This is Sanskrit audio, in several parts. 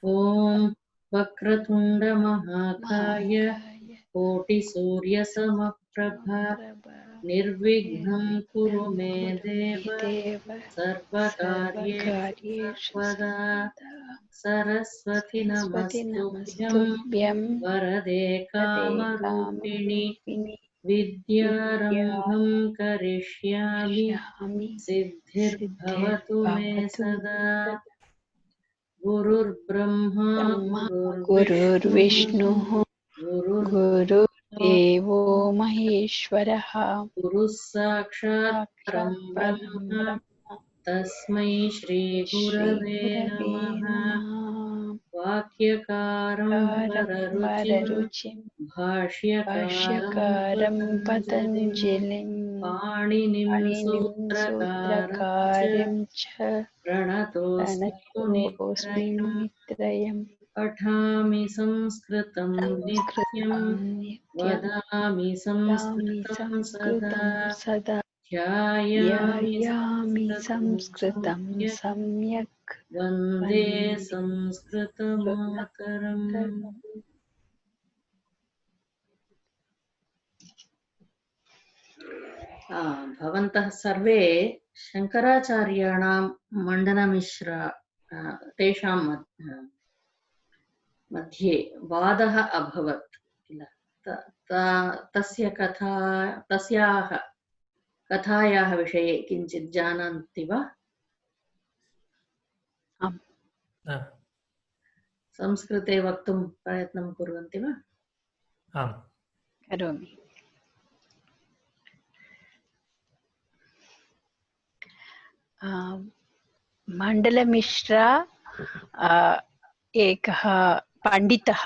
ॐ वक्रतुण्ड महाकाय महाकाय कोटिसूर्यसमप्रभा समप्रभा निर्विघ्नं कुरु निर्विघ्नं मे कुरु मे देव देव सर्वकार्येषु सर्वकार्येषु सर्वदा सर्वदा सरस्वति सरस्वती नमस्तुभ्यं नमस्तुभ्यं वरदे वरदे कामरूपिणि कामरूपिणि विद्यारम्भं विद्यारम्भं करिष्यामि करिष्यामि सिद्धिर्भवतु मे सिद्धिर्भवतु सदा मे सदा। गुरुर्ब्रह्मा ब्रह्मा गुरुर्विष्णुः गुरुर्विष्णुः गुरुर्देवो गुरुर्देवो महेश्वरः गुरुः साक्षात् परं साक्षात् परं ब्रह्म ब्रह्म तस्मै श्रीगुरवे श्रीगुरवे नमः नमः। वाक्यकारं कारं वररुचिं वररुचिं भाष्यकारं भाष्यकारं पतञ्जलिं पतञ्जलिं पाणिनिं पाणिनिं सूत्रकारं च सूत्रकारं च प्रणतोऽस्मि प्रणतोऽस्मि मुनित्रयम् मुनित्रयम्। पठामि संस्कृतं नित्यं संस्कृतं नित्यं वदामि वदामि संस्कृतं सदा संस्कृतं सदा। ध्यायामि ध्यायामि संस्कृतं संस्कृतं सम्यक् सम्यक् वन्दे वन्दे संस्कृतमातरम्। संस्कृतम्। भवन्तः सर्वे शङ्कराचार्याणां मण्डनमिश्र तेषां मध्ये वादः अभवत् किल तस्य तस्याः कथायाः विषये किञ्चित् जानन्ति वा? आम् संस्कृते वक्तुं प्रयत्नं कुर्वन्ति वा? आम् करोमि। मण्डलमिश्रा एकः पण्डितः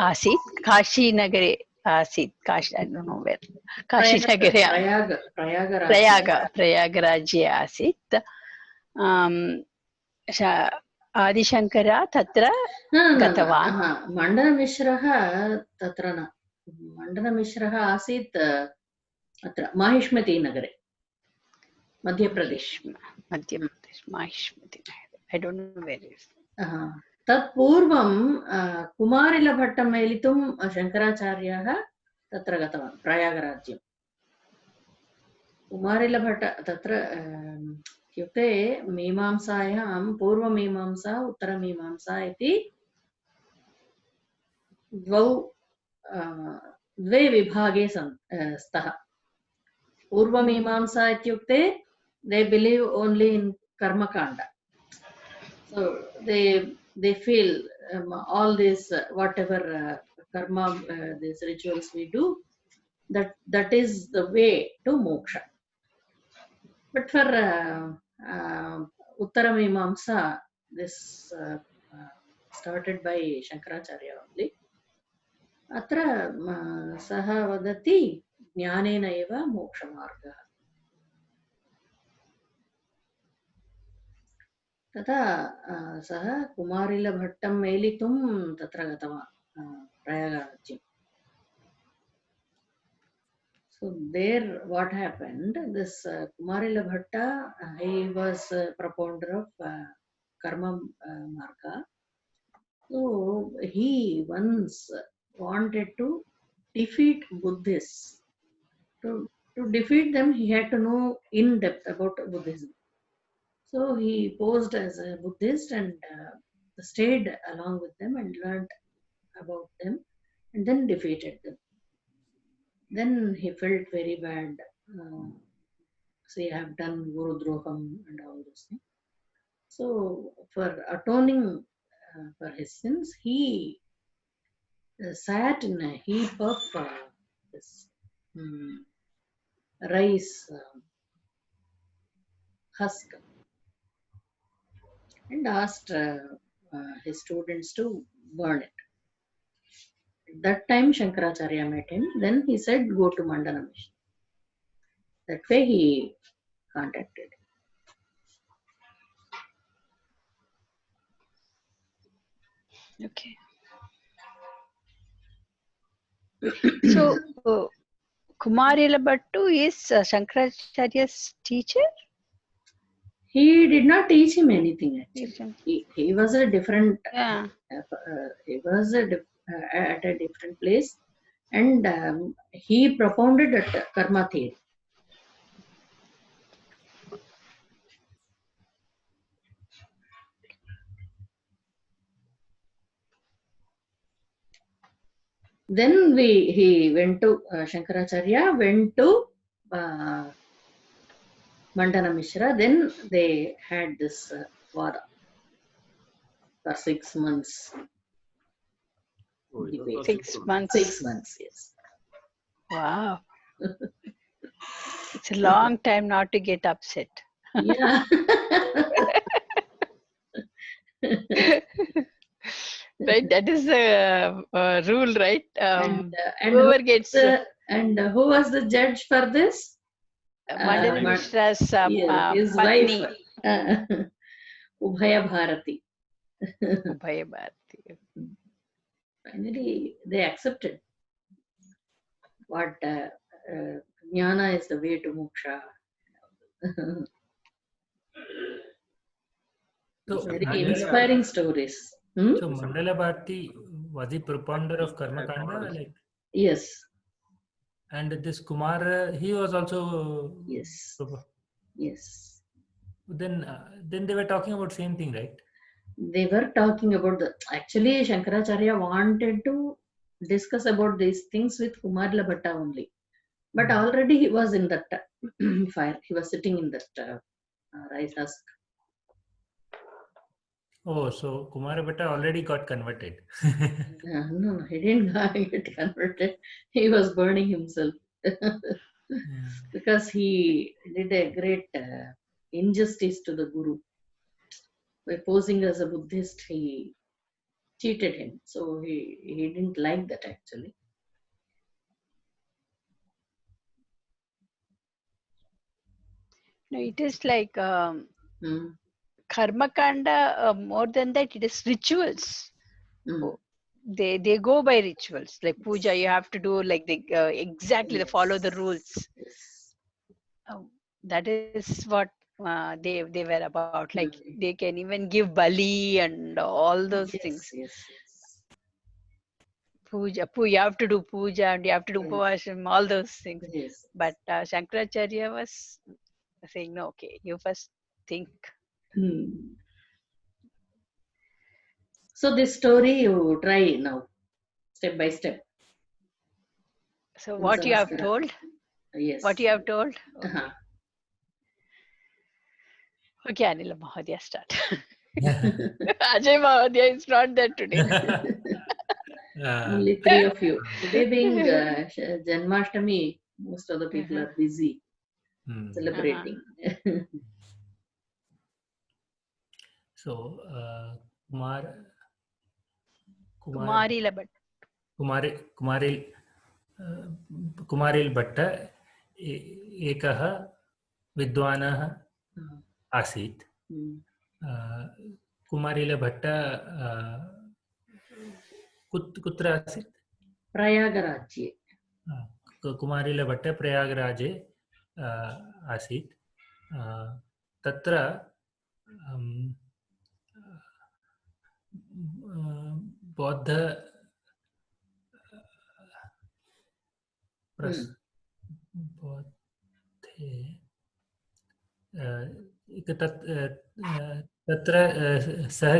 आसीत्, काशीनगरे आसीत्। काशीनगरे प्रयागराज्ये आसीत्। आदिशङ्करः तत्र गतवान्। मण्डनमिश्रः तत्र न, मण्डनमिश्रः आसीत् अत्र माहिष्मतीनगरे, Madhya Pradesh. Mahishmati. I don't know where it is. तत्पूर्वं कुमारिलभट्टं मेलितुं शङ्कराचार्याः तत्र गतवान् प्रयागराज्यं। कुमारिलभट्ट तत्र इत्युक्ते मीमांसायां पूर्वमीमांसा उत्तरमीमांसा इति द्वे विभागे स्तः। पूर्वमीमांसा इत्युक्ते they believe only in karmakanda, so they feel all this whatever karma, these rituals we do, that is the way to moksha. But for Uttaramimamsa, this started by Shankaracharya only. Atra saha vadati ज्ञानेन एव मोक्षमार्गः। तथा सः कुमारिलभट्टं मेलितुं तत्र गतवान् प्रयागराज्यं। So there what happened, this Kumarilabhatta, he was a propounder of karma marga. So he once wanted to defeat Buddhists. To defeat them, he had to know in depth about Buddhism. So he posed as a Buddhist and stayed along with them and learned about them and then defeated them. Then he felt very bad. See, I have done Guru Droham and all those things. So for atoning for his sins, he sat in a heap of this rice husk and asked his students to burn it. At that time Shankaracharya met him. Then he said, go to Mandanamish. That way he contacted. Okay. So Kumarilabhattu is Shankaracharya's teacher? He did not teach him anything actually. He was a different. Yeah. He was at a different place, and he propounded that karma theory. Then he went to Shankaracharya went to Mandana Mishra. Then they had this vada for 6 months. Oh, it was Debate. also 6 good. months. 6 months, yes. Wow. It's a long time not to get upset. Yeah. Right, that is the rule, right? and Whoever gets who was the judge for this? Mandana Mishra's Yes, his Patni. wife, Ubhaya Bharati. Ubhaya Bharati. Finally, they accepted what jnana is the way to moksha. So, Very inspiring stories. So Mandala Bharati was the propounder of Karma Kanda, like, Yes. and this Kumar, he was also. Yes. Yes. Then they were talking about same thing, right? They were talking about actually Shankaracharya wanted to discuss about these things with Kumarila Bhatta only, but already he was in that fire. He was sitting in that rice husk. Oh, so Kumara Bhatta already got converted. No, he didn't get converted. He was burning himself because he did a great injustice to the Guru. By posing as a Buddhist, he cheated him. So he didn't like that actually. No, it is like Karma Kanda, more than that, it is rituals. They go by rituals. Like puja, you have to do like the exactly they follow the rules. Yes. That is what they were about. Like they can even give bali and all those things. Yes. Puja, you have to do puja and you have to do upavasam, all those things. Yes. But Shankaracharya was saying, no, okay, you first think. So this story you try now, step by step. So what you have told? Yes. What you have told? Okay. Okay, Anila Mahodaya, start. Ajay Mahodaya is not there today. Only 3 of you. Today being Janmashtami, most of the people are busy celebrating. So Kumarila Bhatta एकः विद्वानः आसीत्. कुमारिल भट्ट कुत्र आसीत्? प्रयागराज्ये. कुमारिल भट्ट प्रयागराजे आसीत्. तत्र बौद्ध तत्र सः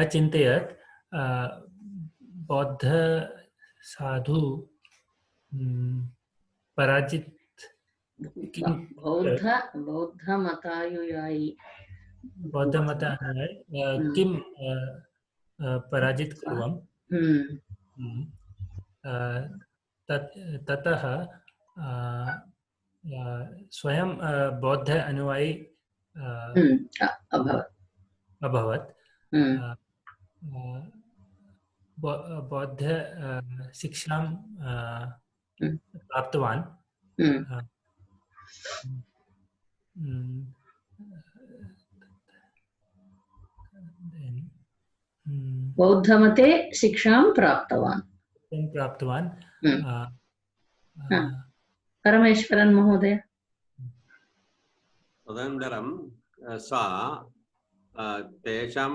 अचिन्तयत् बौद्ध साधु पराजित बौद्ध मतानुयायी किं पराजित कुर्वं ततः स्वयं बौद्ध अनुयायी अभवत्. बौद्ध शिक्षां प्राप्तवान्. बौद्धमते शिक्षां प्राप्तवान्. परमेश्वरन् महोदय. तदनन्तरं सा तेषां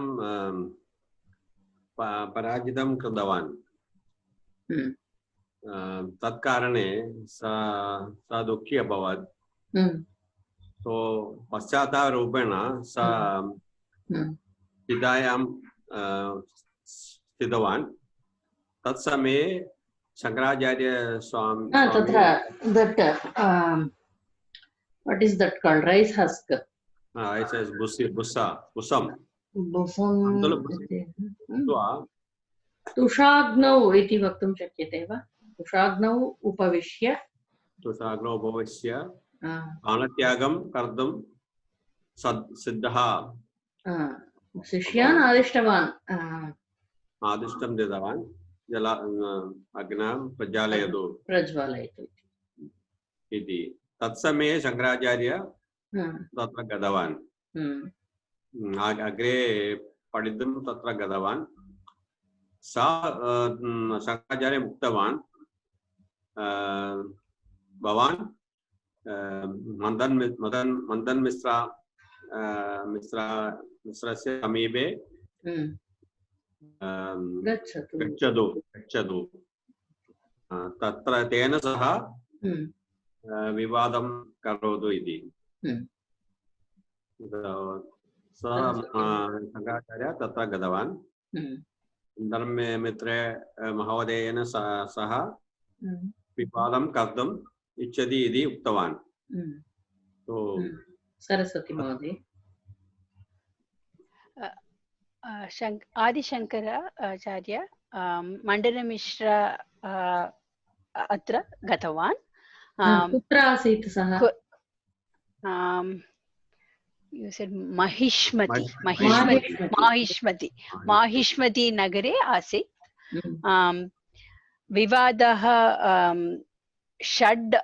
पराजितं कृतवान्। तत्कारणे सा दुःखी अभवत्। तो पश्चात्तापरूपेण सा चितायां स्थितवान्। तत्समये शंकराचार्य स्वामी तत्र that what is that called, rice husk, busam तुषाग्नौ इति वक्तुं शक्यते वा? तुषाग्नौ उपविश्य प्राणत्यागं कर्तुं सिद्धः शिष्यान् आदिष्टवान्, आदिष्टं दत्तवान्। अग्नां प्रज्वालयतु इति। तत्समये शंकराचार्य तत्र गतवान्। अग्रे पठितुं तत्र गतवान्। सा शंकराचार्यम् उक्तवान्, भवान् मदन मिश्रस्य समीपे गच्छतु। तत्र तेन सह विवादं करोतु इति। सः शंकराचार्य तत्र गतवान्। मित्रे महोदयेन सह विवादं कर्तुम् इच्छति इति उक्तवान्। तो सरस्वती महोदय, आदिशंकराचार्य मण्डनमिश्र अत्र गतवान्। कुत्र आसीत् सः? You said माहिष्मति नगरे आसीत्। विवादः 6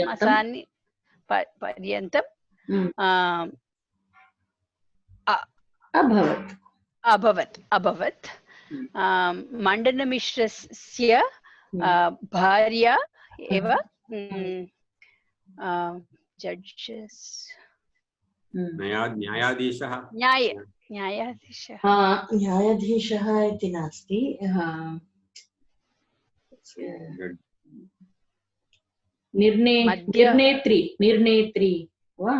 मासानि पर्यन्तं अभवत्। मण्डनमिश्रस्य भार्या एव जड्जस् न्यायाधीशः इति नास्ति, निर्णेत्री वा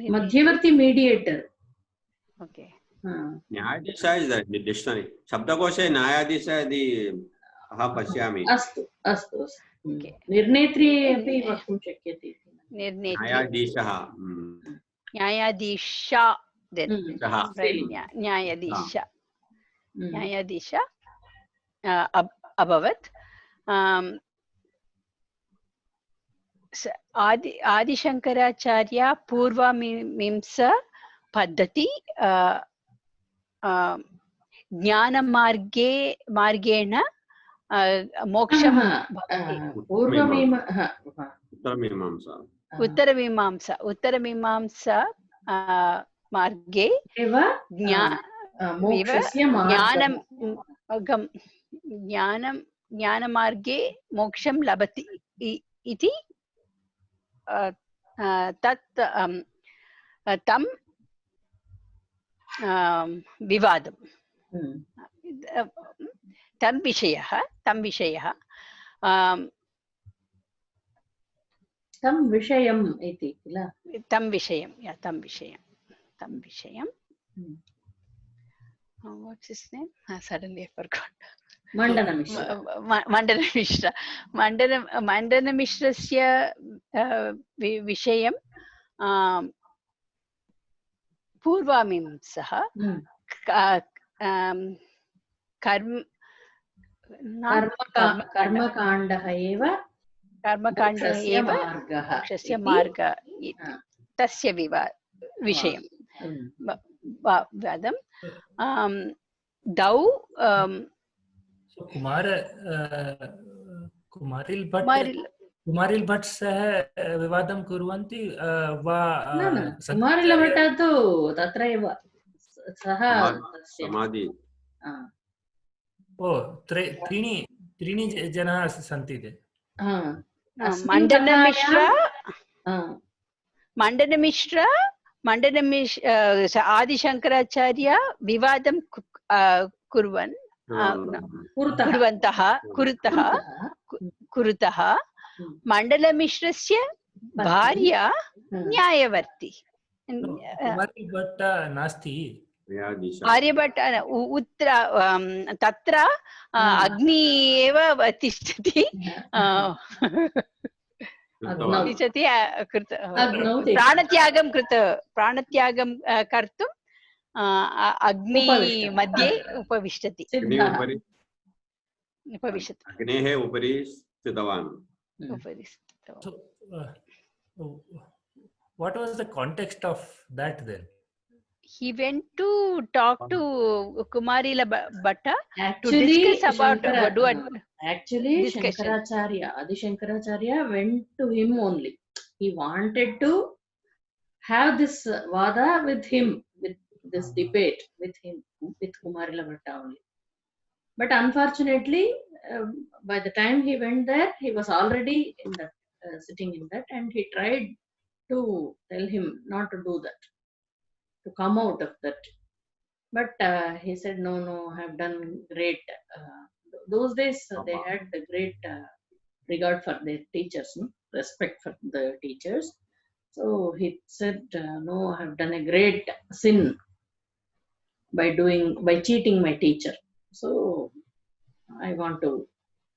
मध्यवर्ती मीडिएटर। ओके, न्यायाधीश इस् डिक्षनरी शब्दकोशे न्यायाधीश इति अहं पश्यामि। अस्तु अस्तु, निर्णेत्री अपि वक्तुं शक्यते। न्यायाधीशः न्यायाधीश अभवत्। आदिशंकराचार्य पूर्वमीमांसा पद्धति मार्गेण मोक्षं उत्तरमीमांसा मार्गे ज्ञानमार्गे मोक्षं लभति इति तत् तं विवादं तं विषयः इति किल, तं विषयं what's his name? Suddenly I forgot. मण्डनमिश्रस्य विषयं पूर्वमीमांसः कर्मकाण्डः एव मोक्षस्य मार्गः, तस्य विषयं वादं दौ कुमारिल भट्ट सह विवादं कुर्वन्ति वा? कुमारिल भट्ट तु तत्र एव सः त्रीणि जनाः सन्ति ते Mandana Adi Shankaracharya Vivadam Kurvan Kurutaha Mandala Mishrasya Bharya Nyayavarti. कुमारीभट्टा नास्ति आर्यभट्ट उत्तर तत्र अग्नि एव तिष्ठति तिष्ठति प्राणत्यागं कर्तुं अग्नि मध्ये उपविशति अग्नेः उपरि स्थितवान्. So, what was the context of that then? He went to talk to Kumari Bhatta to discuss about actually Shankaracharya, Adi Shankaracharya went to him only. He wanted to have this vada with him, with this debate with him, with Kumarila Bhatta only. But unfortunately, by the time he went there, he was already in that, sitting in that, and he tried to tell him not to do that, to come out of that. But he said, no, I have done great. Those days, they had the great regard for their teachers, no? Respect for the teachers. So he said, no, I have done a great sin by cheating my teacher. So I want to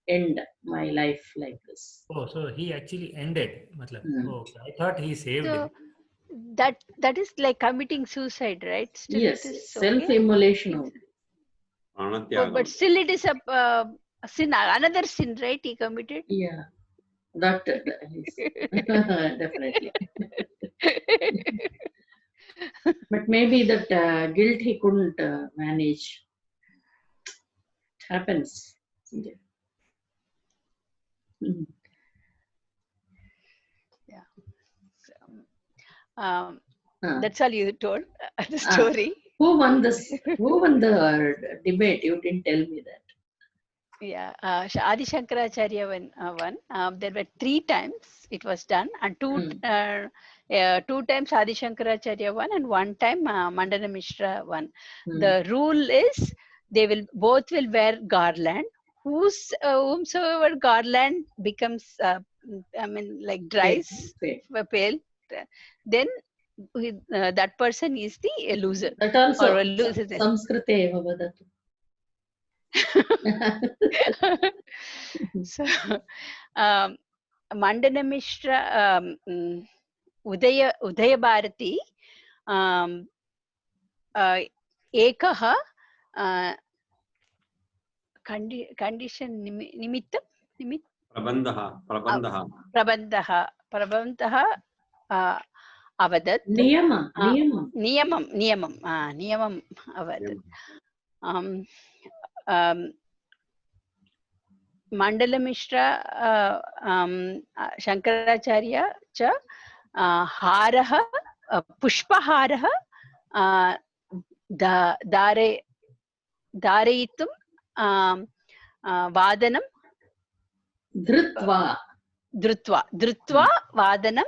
end my life like this. Oh, so he actually ended. Oh, I thought he saved him. That is like committing suicide, right? Still yes, it is self-immolation. But still it is a sin, another sin, right? He committed. Yeah, that is definitely. But maybe that guilt he couldn't manage. It happens. Yeah. So, that's all you told the story. Who won this? Who won the debate? You didn't tell me that. Yeah, Adi Shankaracharya won. There were 3 times it was done, and 2 times Adi Shankaracharya won, and 1 time Mandana Mishra won. The rule is they will both wear garland. Whomsoever garland becomes, dries, pale, then that person is the loser. That also or loser. Samskrite eva vadatu. So, Mandana Mishra, Udaya Bharati, Ekaha, condition nimittam Prabandha avadat. Niyamam avadat. Mandala Mishra, Shankaracharya cha haraha, pushpaharaha, darayitum, vadanam, Dhrutva vadanam,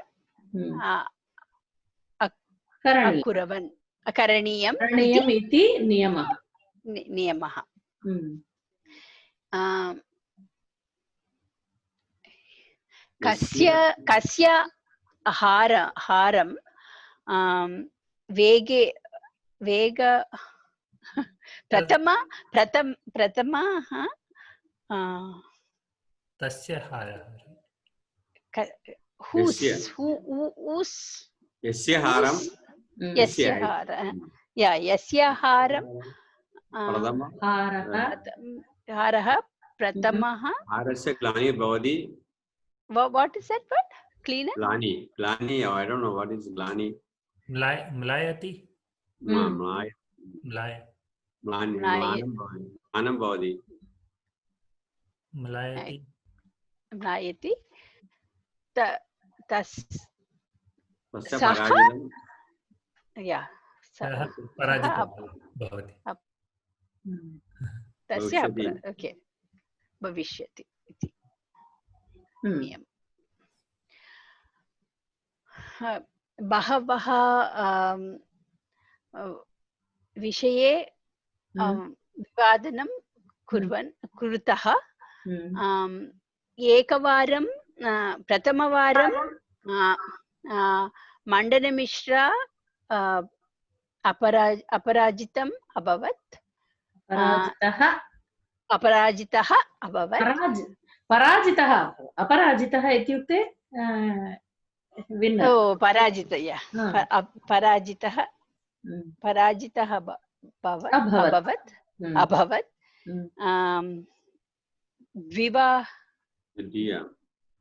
akuravan, akaraniyam iti niyamaha. Kasya haram vega pratama Tasya hara. Whose Yasya haram. Yasya hara. Yeah, yasya haram haraha pratamaha. Harasya glani bhavati. What is that word? Cleaner? Glani, I don't know what is glani. Mlayati? Mlaya. Manam bhavati. Mlayati. Tasya parajitam. Yeah. Parajitam bhavati. तस्य भविष्यति। ओके भविष्यति इति नियमः। बहवः विषये विवादनं कुरुतः। एकवारं प्रथमवारं मण्डनमिश्रा अपराजितम् अभवत्। अपराजितः अभवत्। अपराजितः इत्युक्ते विन्नर्। पराजितः अभवत्।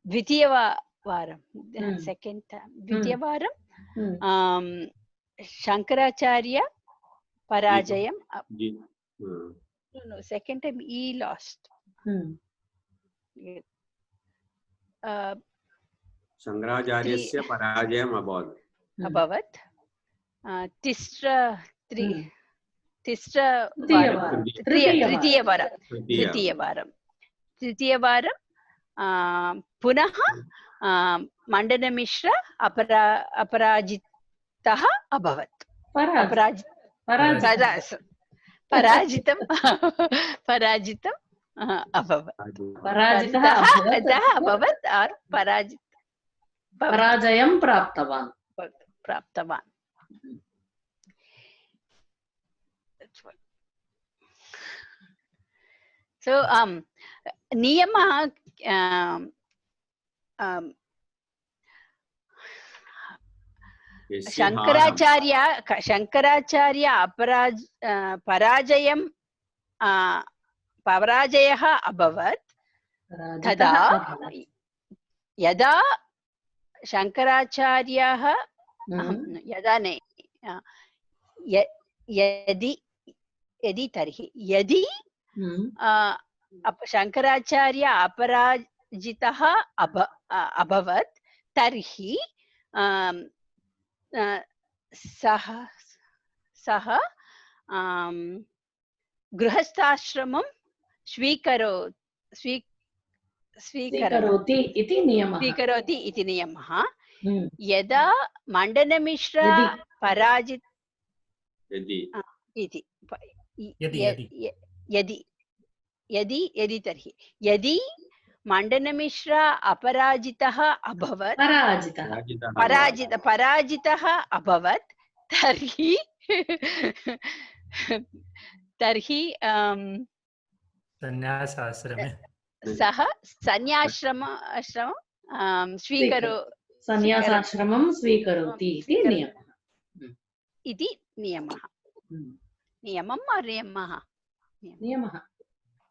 द्वितीयवारं सेकेण्ड् टैम् द्वितीयवारं शङ्कराचार्य पराजयं सेकेण्ड् टैम् he lost. शङ्कराचार्यस्य पराजयम् अभवत्। तृतीयवारं पुनः मण्डनमिश्र अपराजितः अभवत्। पराजितम् अभवत्। पराजयं प्राप्तवान्। So niyama शंकराचार्य पराजयः अभवत् तदा यदा शंकराचार्यः यदि शंकराचार्य अपराजितः अभवत् तर्हि सः गृहस्थाश्रमं स्वीकरोति इति नियमः। यदा मण्डनमिश्र यदि मण्डनमिश्र अपराजितः अभवत् पराजितः अभवत् तर्हि सः सन्यासाश्रमं स्वीकरोति इति नियमः।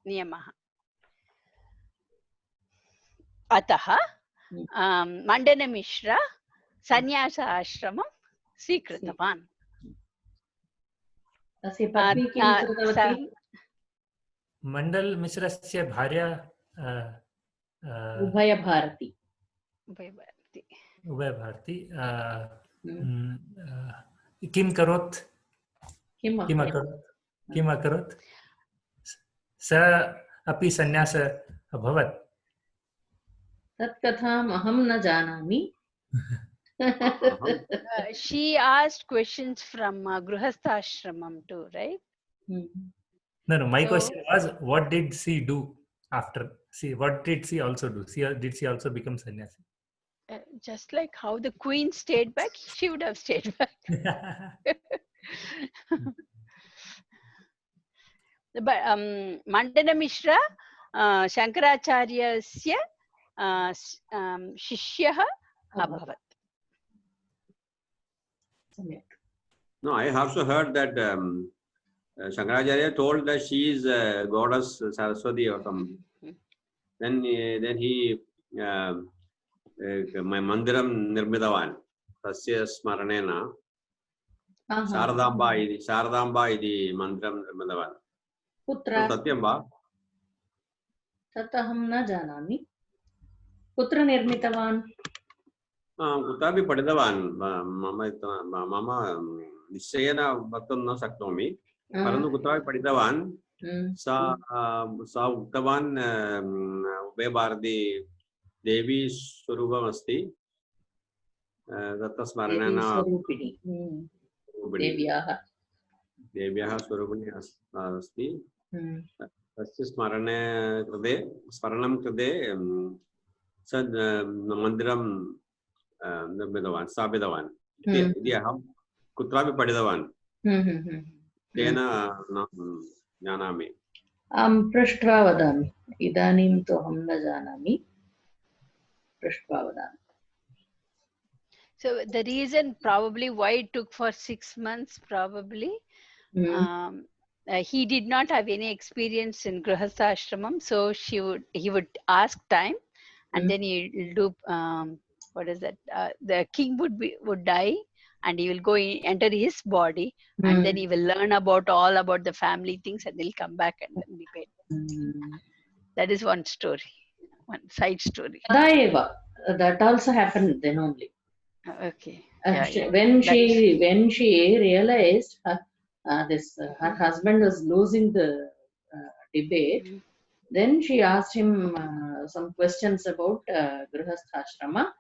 नियमः। अतः मण्डनमिश्र सन्यासाश्रमं स्वीकृतवान्। मण्डनमिश्रस्य भार्या उभयभारती किम् अकरोत्? स अपि सन्यास अभवत्। तत्कथाम् अहं न जानामि। She asked questions from Grihastha Ashramam too, right? No. My question was, what did she do after? What did she also do? Did she also become sannyasi? Just like how the queen stayed back, she would have stayed back. But Mandana Shankaracharyasya शिष्यः अभवत्. No, I have also heard that Shankaracharya told that she is goddess Saraswati or something. Then he mandiram nirmitavan tasya smaranena Sharadamba idi mandiram nirmitavan. Putra satyam va? तत् अहं न जानामि. कुत्र निर्मितवान्? कुत्रापि पठितवान्. मम निश्चयेन वक्तुं न शक्नोमि. परन्तु कुत्रापि पठितवान् Mm. सा उक्तवान् उभयभारती देवी स्वरूपमस्ति तत्र स्मरणेन Swarupini. देव्याः स्वरूपिणी अस्ति तस्य स्मरणं कृते स मन्दिरं निर्मितवान् स्थापितवान् इति अहं कुत्रापि पठितवान् तेन जानामि पृष्ट्वा वदामि इदानीं तु अहं न जानामि पृष्ट्वा वदामि. So the reason probably why it took for 6 months probably he did not have any experience in Grihastha Ashramam, so he would ask time and then he will do what is that the king would die and he will go enter his body and then he will learn all about the family things and he'll come back and then be paid. That is one story, one side story. That also happened then only. Okay. When she realized her husband was losing the debate, then she asked him some questions about Grihastha Ashrama,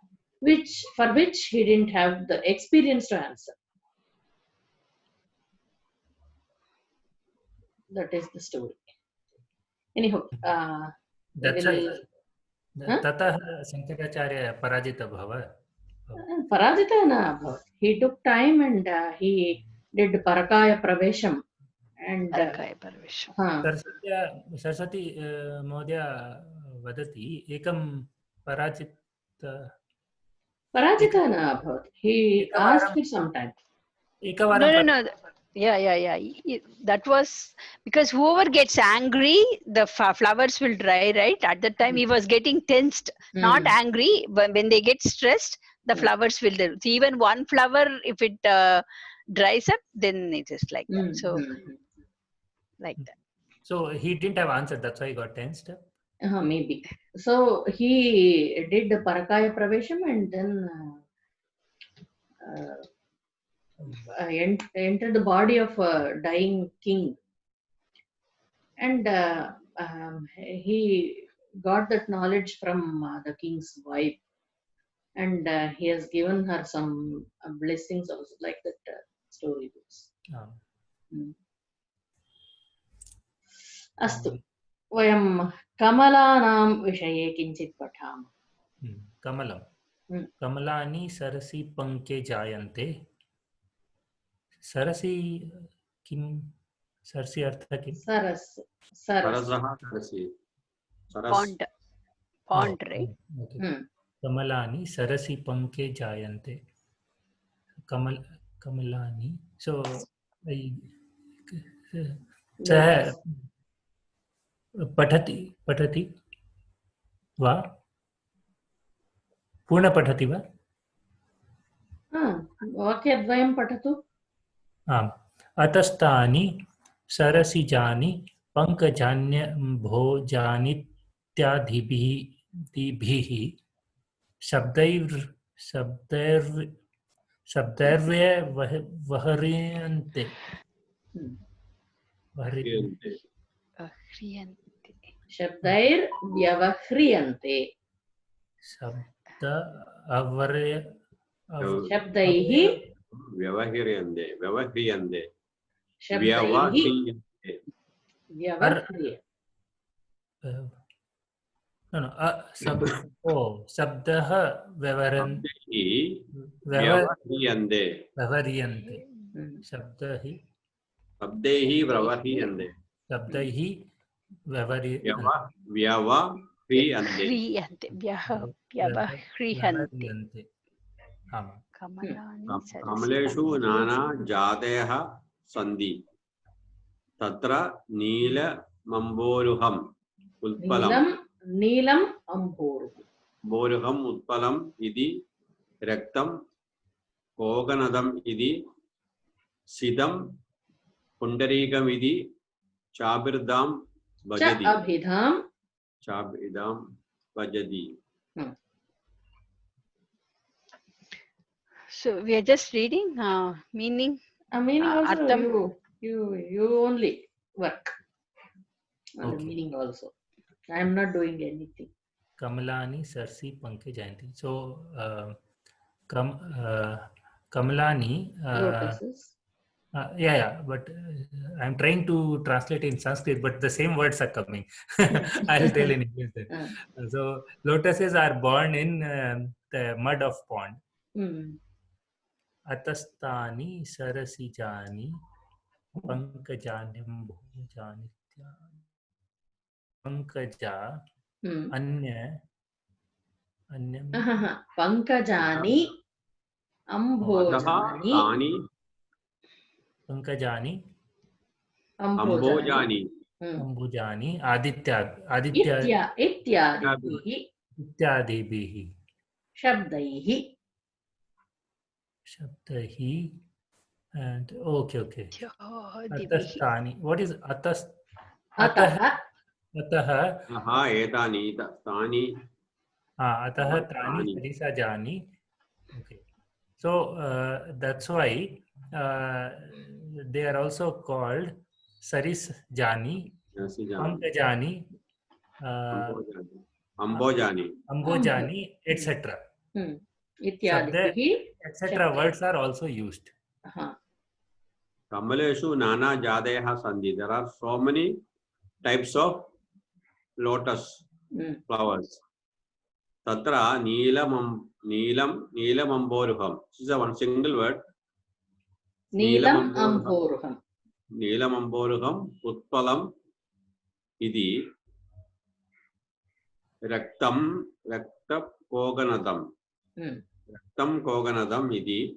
for which he didn't have the experience to answer. That is the story. Anyhow, that's why ततः शंकराचार्य पराजितः अभवत्. Parajita na abhavat. He took time and he did Parakaya Pravesham. And Saraswati महोदय वदति एकं Parajita na abhavat. He asked for some time. No. Yeah. That was because whoever gets angry, the flowers will dry, right? At that time, he was getting tensed, not angry. But when they get stressed, the flowers will. So even one flower, if it dries up, then it is like that. So, like that. So he didn't have answer. That's why he got tensed. Maybe. So he did the Parakaya Pravesham and then entered the body of a dying king. And he got that knowledge from the king's wife. And he has given her some blessings also, like that story books. Astu. Vayam Kamalanam Vishaye Kinchit Patham. Kamalam. Kamalani Sarasi Panke Jayante. Sarasi Kim Sarasi Artha Kim? Sarasi. Pond, right? Okay. Kamalani Sarasi Panke Jayante. Kamalani. So पठति वा पूर्ण पठति वा वाक्यद्वयं पठतु. आम् अतस्तानि सरसिजानि पङ्कजान्यम्भोजानीत्यादिभिः शब्दैर्व्यवह्रियन्ते शब्दैर्व्यवह्रियन्ते शब्दः व्यवह्रियन्ते शब्दैः व्यवह्रियन्ते कमलेषु नाना जातयः सन्ति तत्र नीलमम्बोरुहम् उत्पलम् उत्पलम् इति रक्तं कोकनदम् इति सिदं पुण्डरीकम् इति चाभिर्दां भजति. So we are just reading meaning. Also You only work. And the Okay. meaning also. I am not doing anything. Kamalani, Sarsi, Pankaj, Jayanti. So, Kamalani. Lotuses. Yeah, but I'm trying to translate in Sanskrit, but the same words are coming. I'll tell in English then. So, lotuses are born in the mud of pond. Atastani, Sarasijani, Pankajanyam, Bhujani, Pankaja, Anyam. Pankajani, Ambojani. Pankajani, Ambojani. Ambujani, Aditya, Ityadibihi. Ityadibihi. Shabdaihi. Shabdahi. And okay. Jyodibihi. Atastani. What is atast? Ataha. Ataha. Aha, etani, tani. Ataha tani sarisajani. Okay. So that's why they are also called Sarisjani, Pankajani, Ambojani, etc. Ityadibihi. Etc. words are also used. Kamaleshu nana jadeha sandhi. There are so many types of lotus flowers. Tatra Neelamamboruham. This is a one single word. Neelamamboruham. Neelamamboruham Utpalam Idi Raktam Koganadam. Raktam Koganadam Idi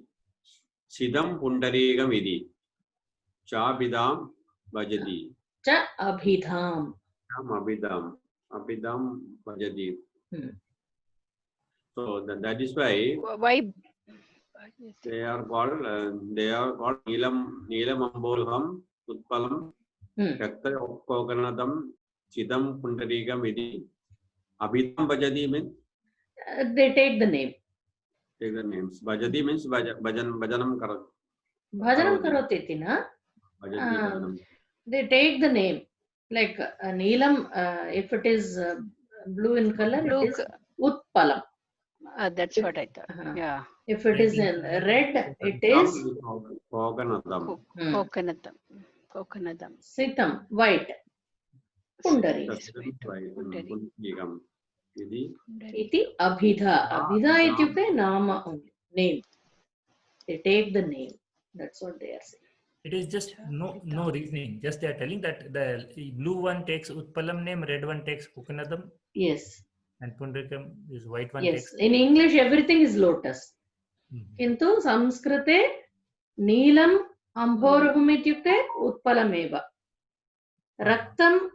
Sidam Pundarigam Idi Chabidam Bajadi. Cha Abhidham. Abhidam Bajadi. So that is why they are called Neelamamboruham Utpalam Rakta Koganadam Sidam Pundarigam Idi Abhidam Bajadi means they take the name. Take the names. Bajadi means Bajanam Karat. Bhajanam karoti na. They take the name. Like Neelam, if it is blue in color, it is Utpalam. That's what I thought. Yeah. If it is in red, it is Koganadam. Coconut. Sitam, white. Pundari. Iti Abhidha. Abhidha ityukte nama only. Name. They take the name. That's what they are saying. It is just no reasoning. Just they are telling that the blue one takes Utpalam name, red one takes Kokonadam. Yes. And Pundarikam is white one Yes. takes. In English, everything is lotus. Kintu Samskrite Neelam Ambhoruham ityukte Utpalameva. Raktam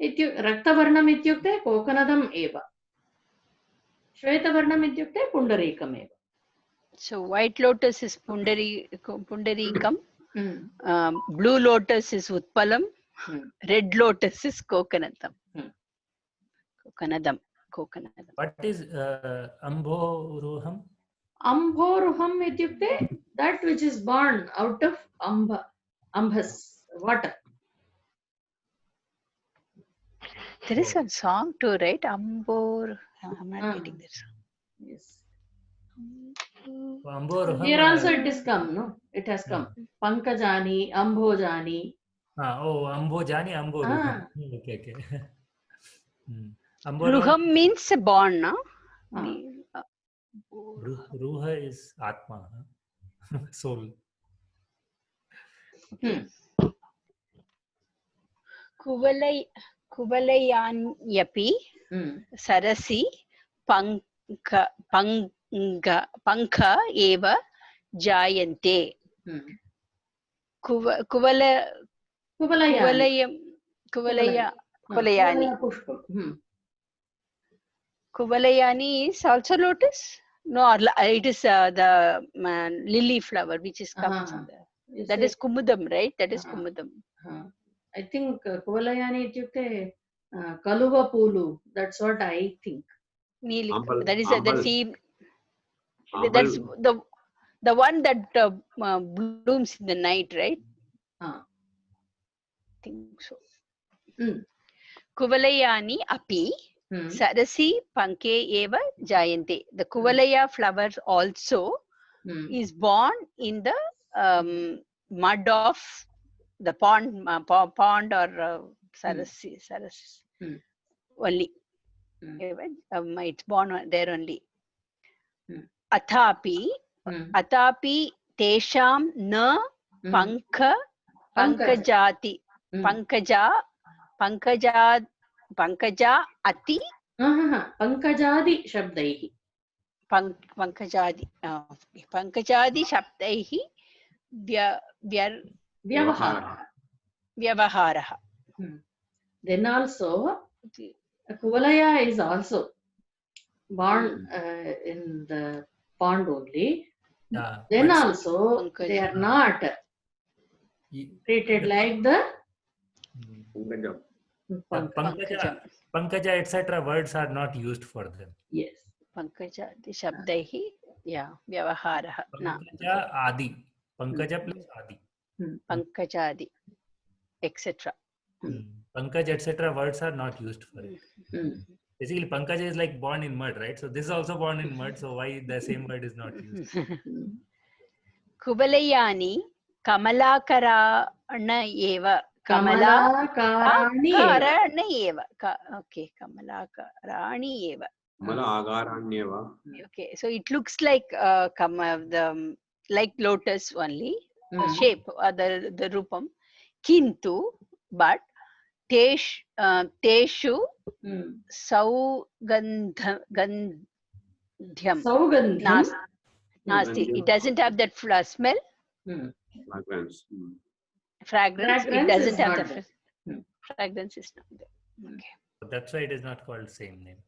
Raktavarnam ityukte Kokonadam eva. Shvetavarnam ityukte Pundarikam eva. So white lotus is Pundarikam. Blue lotus is Utpalam. Red lotus is Kokonatam. Kokonadam. What is Ambhoruham? Ambhoruham ityukte that which is born out of ambhas, water. There is a song too, right? Ambor. I'm not getting this. Yes. Ambhoruham. Here also it is come, no? It has come. Pankajani, Ambhojani. Ambojani, Ambhoruham. Okay. Ruham means born, no? Ruha is Atma, soul. Kuvalayanyapi Sarasi Pankha eva Jayante. Kuvalayani is also lotus? No, it is the lily flower which is comes in there. That is Kumudam, right? That is Kumudam. I think Kuvalayani ityukte Kaluva Pulu. That's what I think. That is that's the one that blooms in the night, right? think so. Mm. Kuvalayani api sarasi panke eva jayante. The Kuvalaya flowers also is born in the mud of the pond, pond or sarasi, only. It's born there only. Athapi tesham na pankajati pankaja ati pankajadi shabdaihi pankajadi shabdaihi vyavaharaha. Then also Kuvalaya is also born in the pond only. Then also they are not treated like the Pankaja, etc. words are not used for them. Yes. Pankaja shabdaihi, vyavaharaha. Pankaja adi. Pankaja plus adi. Pankajadi, etc. Pankaj, etc. words are not used for it. Basically, Pankaja is like born in mud, right? So this is also born in mud. So why the same word is not used? Kuvalayani Kamalakarana eva. Kamalakarani eva. Okay, Kamalakarani eva. Kamalakaranyeva. Okay, so it looks like like lotus only, shape, the rupam. Kintu, but teshu saugandhyam nasti. It doesn't have that smell. Fragrance. It doesn't have the fragrance is not there. Okay. That's why it is not called same name.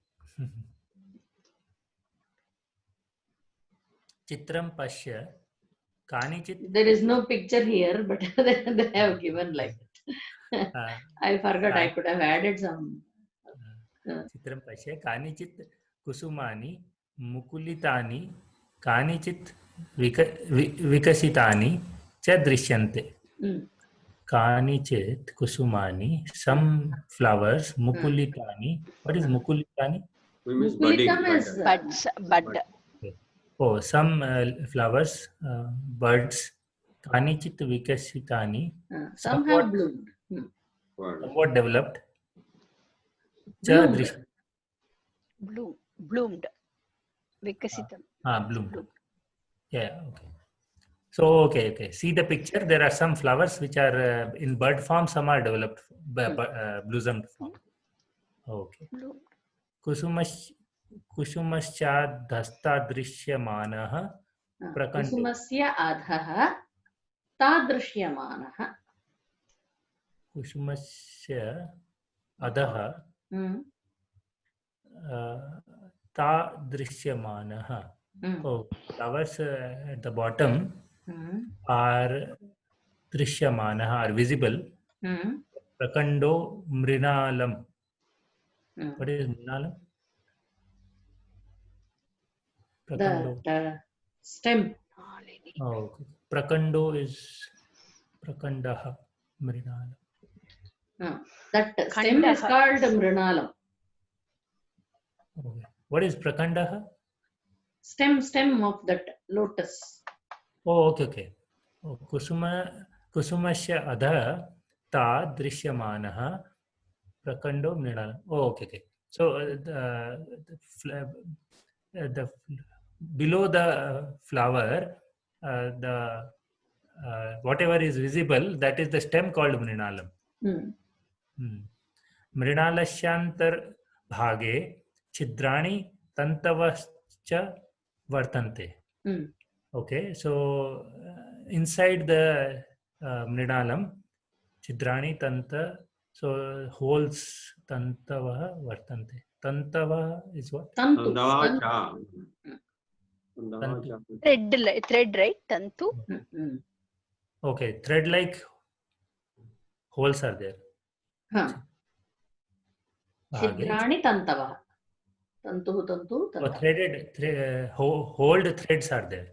Chitram Pashya Kanichit. There is no picture here, but they have given like that. I forgot. I could have added some. Chitram Pashya Kanichit Kusumani Mukulitani Kanichit Vikasitani Cha Drishyante. Kanichit Kusumani, some flowers, Mukulitani. What is Mukulitani? Bud. Oh, some flowers, birds. Kanichit Vikasitani. Some have bloomed. Somewhat developed. Bloomed. Vikasitam. Bloomed. Yeah, okay. So, okay. See the picture. There are some flowers which are in bud form. Some are developed, blossomed form. Okay. Kusumasya dhasta drishyamanaha prakandi. Kusumasya adhaha tadrishyamanaha. Kusumasya adhaha tadrishyamanaha. Oh, flowers at the bottom are drishyamanaha, are visible. Prakando mrinalam. What is mrinalam? The stem. Oh, okay. Prakando is prakandaha mrinalam. That stem is called mrinalam. Okay. What is prakandaha? Stem of that lotus. Oh, okay. Oh, kusumasya adha ta drishyamanaha prakando mrinalam. Oh, okay. So the below the flower, the whatever is visible, that is the stem called mrinalam. Mrinalasyantar bhage chidrani tantavascha vartante. Okay, so inside the mrinalam, chidrani tanta, so holes tantava vartante. Tantava is what? Thread, right? Tantu. Okay, thread like holes are there. Chidrani tantava. Tantu. Oh, hold threads are there.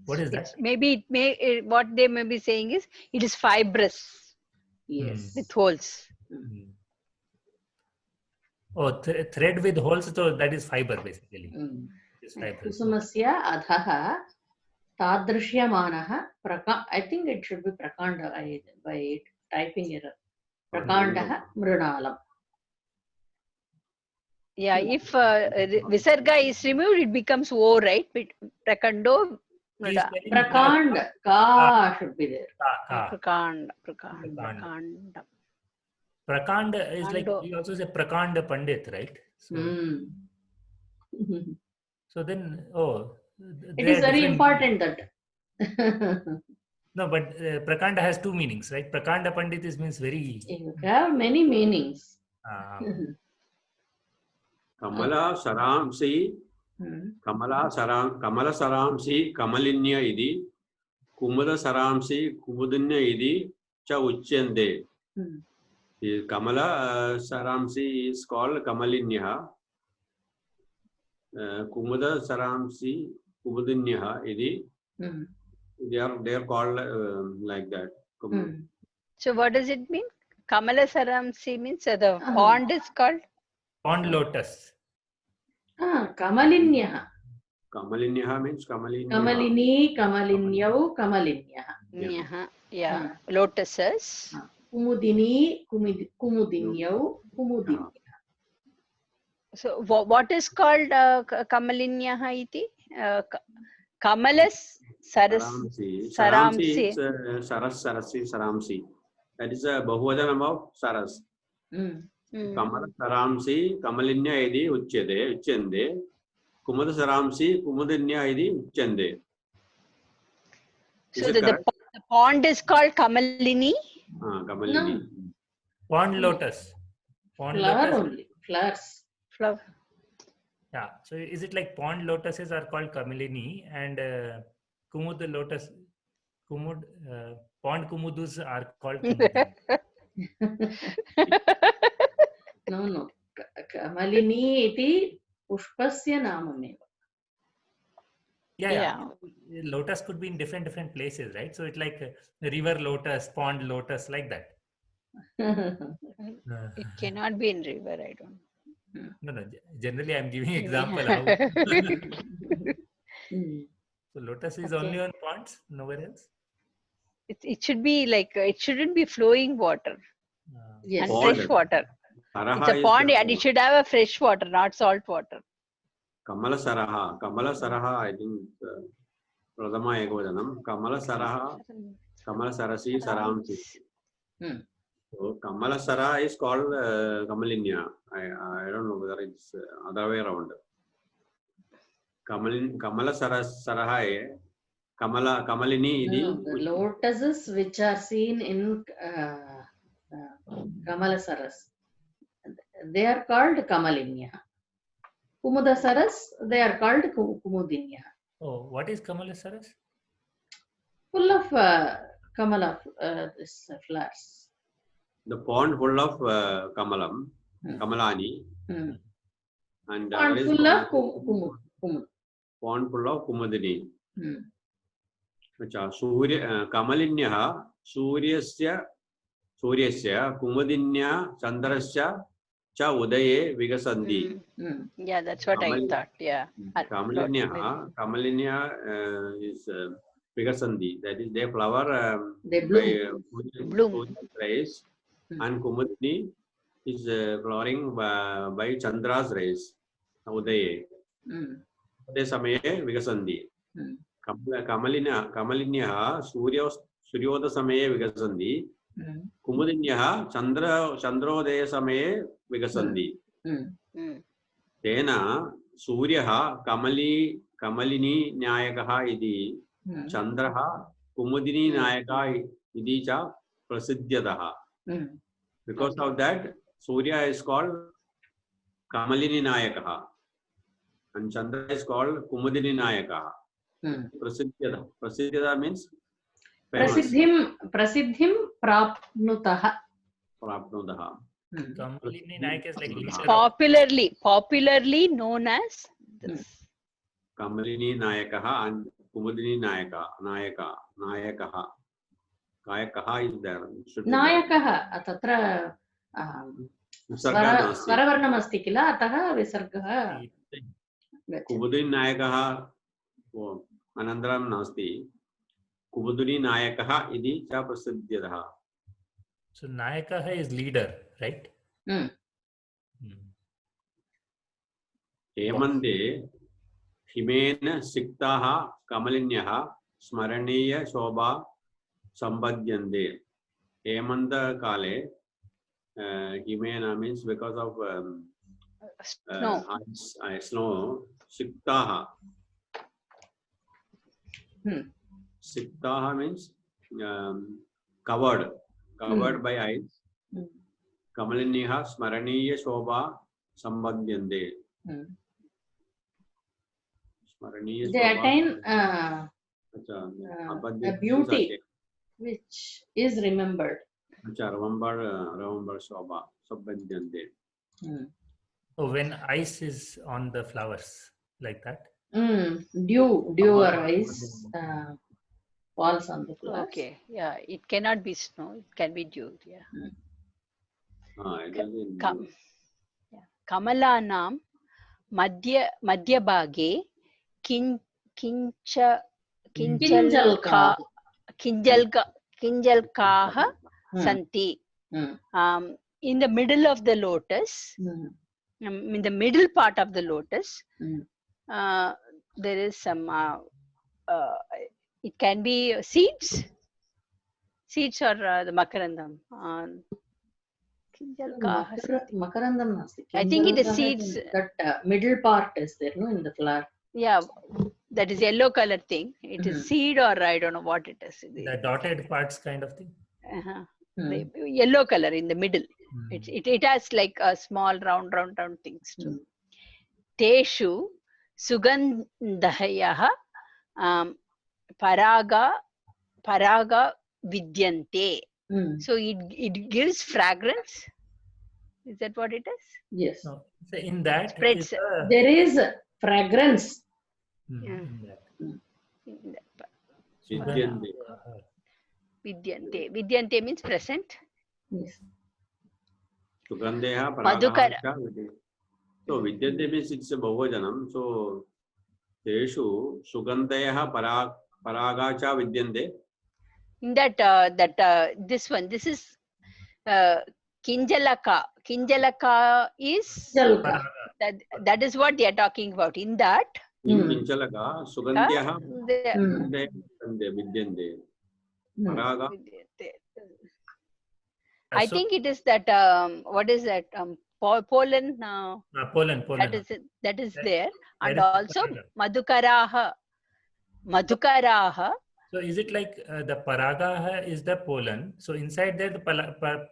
What is It's that? maybe what they may be saying is it is fibrous Yes. with holes. Oh, thread with holes, so that is fiber basically. It's fibrous. Kusumasya adhaha tadrishyamaanah I think it should be prakanda by typing error. Prakandah mrunalam. Yeah, if visarga is removed, it becomes O, right? Prakando. He is telling Prakand, ka should be there. Prakanda. Prakand is like, Prakando. we also say Prakanda Pandit, right? So, Mm. so then, oh, It is very important that. No, but Prakanda has two meanings, right? Prakanda Pandit means very. You have many meanings. Kamala Saramsi, Kamala Saramsi, Kamalinya idi, Kumula Saramsi, Kumudinya idi, Cha Uchende. Kamala Saramsi is called Kamalinya. Kumuda Saramsi, Kumudinya idi. They are called like that. So what does it mean? Kamala Saramsi means the pond is called? Pond lotus. Kamalinya. Kamalinya means Kamalinya. Kamalini, Kamalinyau, Kamalinya. Yeah. Lotuses. Kumudini, Kumudinyau, Kumudinya. So what is called Kamalinya iti? Kamalas Saramsi. Saramsi. Sarasi, Saramsi. That is a Bahuvajanam of Saras. Kamala Saramsi, Kamalinya idi Uchende. Kumada Saramsi, Kumudinya idi Uchende. So the pond is called Kamalini? Kamalini. No. Pond lotus. Pond Flower lotus. only. Flowers. Flower. Yeah. So is it like pond lotuses are called Kamalini and Kumud lotus, pond Kumudus are called Kumudini? No. Kamalini iti pushpasya namameva. Yeah. Lotus could be in different places, right? So it's like river lotus, pond lotus, like that. It cannot be in river, I don't know. No. Generally, I'm giving example. How so lotus is only on ponds, nowhere else. It should be like it shouldn't be flowing water Yes. and fresh water. It's a pond and it should have a fresh water, not salt water. Kamala Saraha, I think Pradama Egojanam. Kamala Sarasi, Saramsi. So Kamala Sara is called Kamalinya. I don't know whether it's other way around. Kamala Saraha, Kamalini. No, the lotuses which are seen in Kamala Saras, they are called Kamalinya. Kumuda Saras, they are called Kumudinya. Oh, what is Kamala Saras? Full of Kamala flowers. The pond full of Kamalani. And Pond full of Kumud. Pond full of Kumudini. Kamalinya Suryasya Kumudinya Chandrasya Cha Udaye Vigasandi. Yeah, that's what I thought. Yeah. Kamalinya is Vigasandi. That is, they flower. They bloom. Rays. And Kumudini is flowering by Chandra's rays. Udaye. Udaye Samaye Vigasandi. Kamalinya Suryoda Samaye Vigasandi. Kumudinya Chandrodaya Samaye Vigasandi. Tena Suryaha Kamalini Nyayakaha idi Chandraha Kumudini Nayaka idi cha Prasiddhyadaha. Because of that, Surya is called Kamalini Nayakaha and Chandra is called Kumudini Nayakaha. Prasiddhyada means Prasiddhim prapnutaha. Kamalini Nayak is like popularly known as this. Kamalini Nayakaha, and Kumudini Nayakaha. Kayakaha is there. Should be there. नायकः तत्र Visarga nasti. स्वरवर्णमस्ति किल अतः विसर्गः गच्छति. Kumudini Nayakaha Anandaram nasti. Kumudini Nayakaha idi cha prasiddhyatah. So Nayakaha is leader, right? हेमन्ते हिमेन सिक्ताः कमलिन्यः स्मरणीय शोभा संपद्यन्ते. हेमंत काले हिमेन means because of snow. Siktaha. Siktaha means covered by ice. Kamalinyaha smaraniya shobha sambhadyante. They attain a beauty which is remembered. Remember shobha sambhadyante. Oh, when ice is on the flowers, like that. Dew or ice falls on the flowers. Okay, yeah, it cannot be snow, it can be dew. Yeah. Kamalanam madhyabhage kinjalkaah santi. In the middle of the lotus, in the middle part of the lotus, there is some it can be seeds or the makarandam. Makarandam nasti. I think it is seeds. That middle part is there, no, in the flower. Yeah, that is yellow color thing. It is seed or I don't know what it is. The dotted parts kind of thing. The yellow color in the middle. It has like a small round things too. Teshu sugandhayah paraga vidyante. So it gives fragrance. Is that what it is? Yes. So in that Spreads. There is fragrance. Vidyante means present. Yes. Sugandheha Madhukara. So Vidyante means it's a Bhuvajanam. So Teshu Sugandheha Paraga cha Vidyante. In that this is Kinjalaka. Kinjalaka is that is what they are talking about. In that Kinjalaka Sugandheha Vidyante. Paraga. I think it is that what is that pollen? Pollen. That is there, and also Madhukaraha. So is it like the paraga is the pollen? So inside there the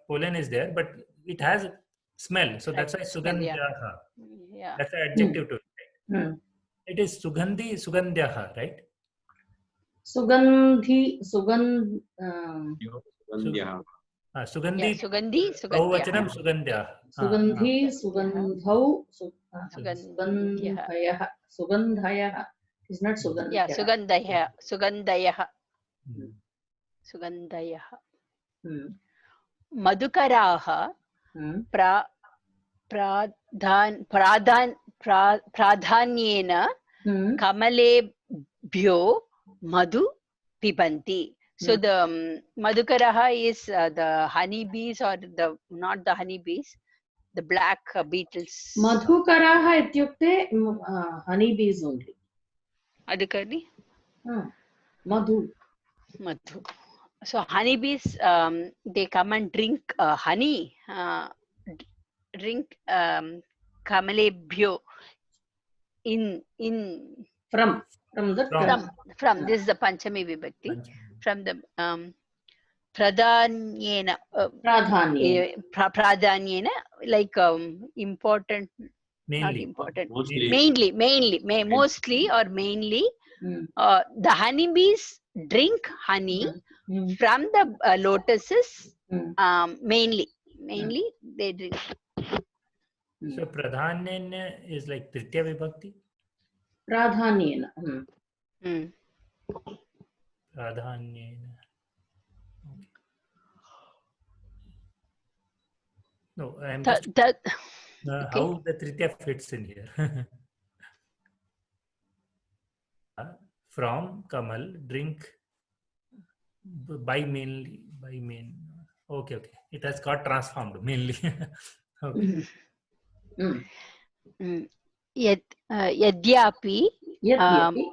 pollen is there, but it has smell. So that's why sugandhyaha. Yeah. That's the adjective to it. Right? It is sugandhyaha, right? Sugandhi. Sugandhi. Sugandhi. Bahuvachanam sugandhyaha. Sugandhi, Sugandhau, Sugandhayah. Sugandhayah is not Sugandhayah. Yeah, Sugandhayah. Madhukaraha pradhanyena kamalebhyo madhu pibanti. So the Madhukaraha is the honeybees or not the honeybees, the black beetles. Madhukaraha ityukte honeybees only. Adhikari? Madhu. So honeybees, they come and drink honey, drink kamalebhyo from this is the Panchami Vibhakti. From the pradhanyena like important, not important, mostly or mainly the honeybees drink honey from the lotuses. Mainly they drink. So pradhanyena is like Tritiya Vibhakti. Pradhanyena. Pradhanyena. Okay. No, I'm just Okay. how the Tritiya fits in here. From Kamal, drink by mainly by main. Okay, okay. It has got transformed mainly. Okay. Mm. Yadyapi, Yadyapi.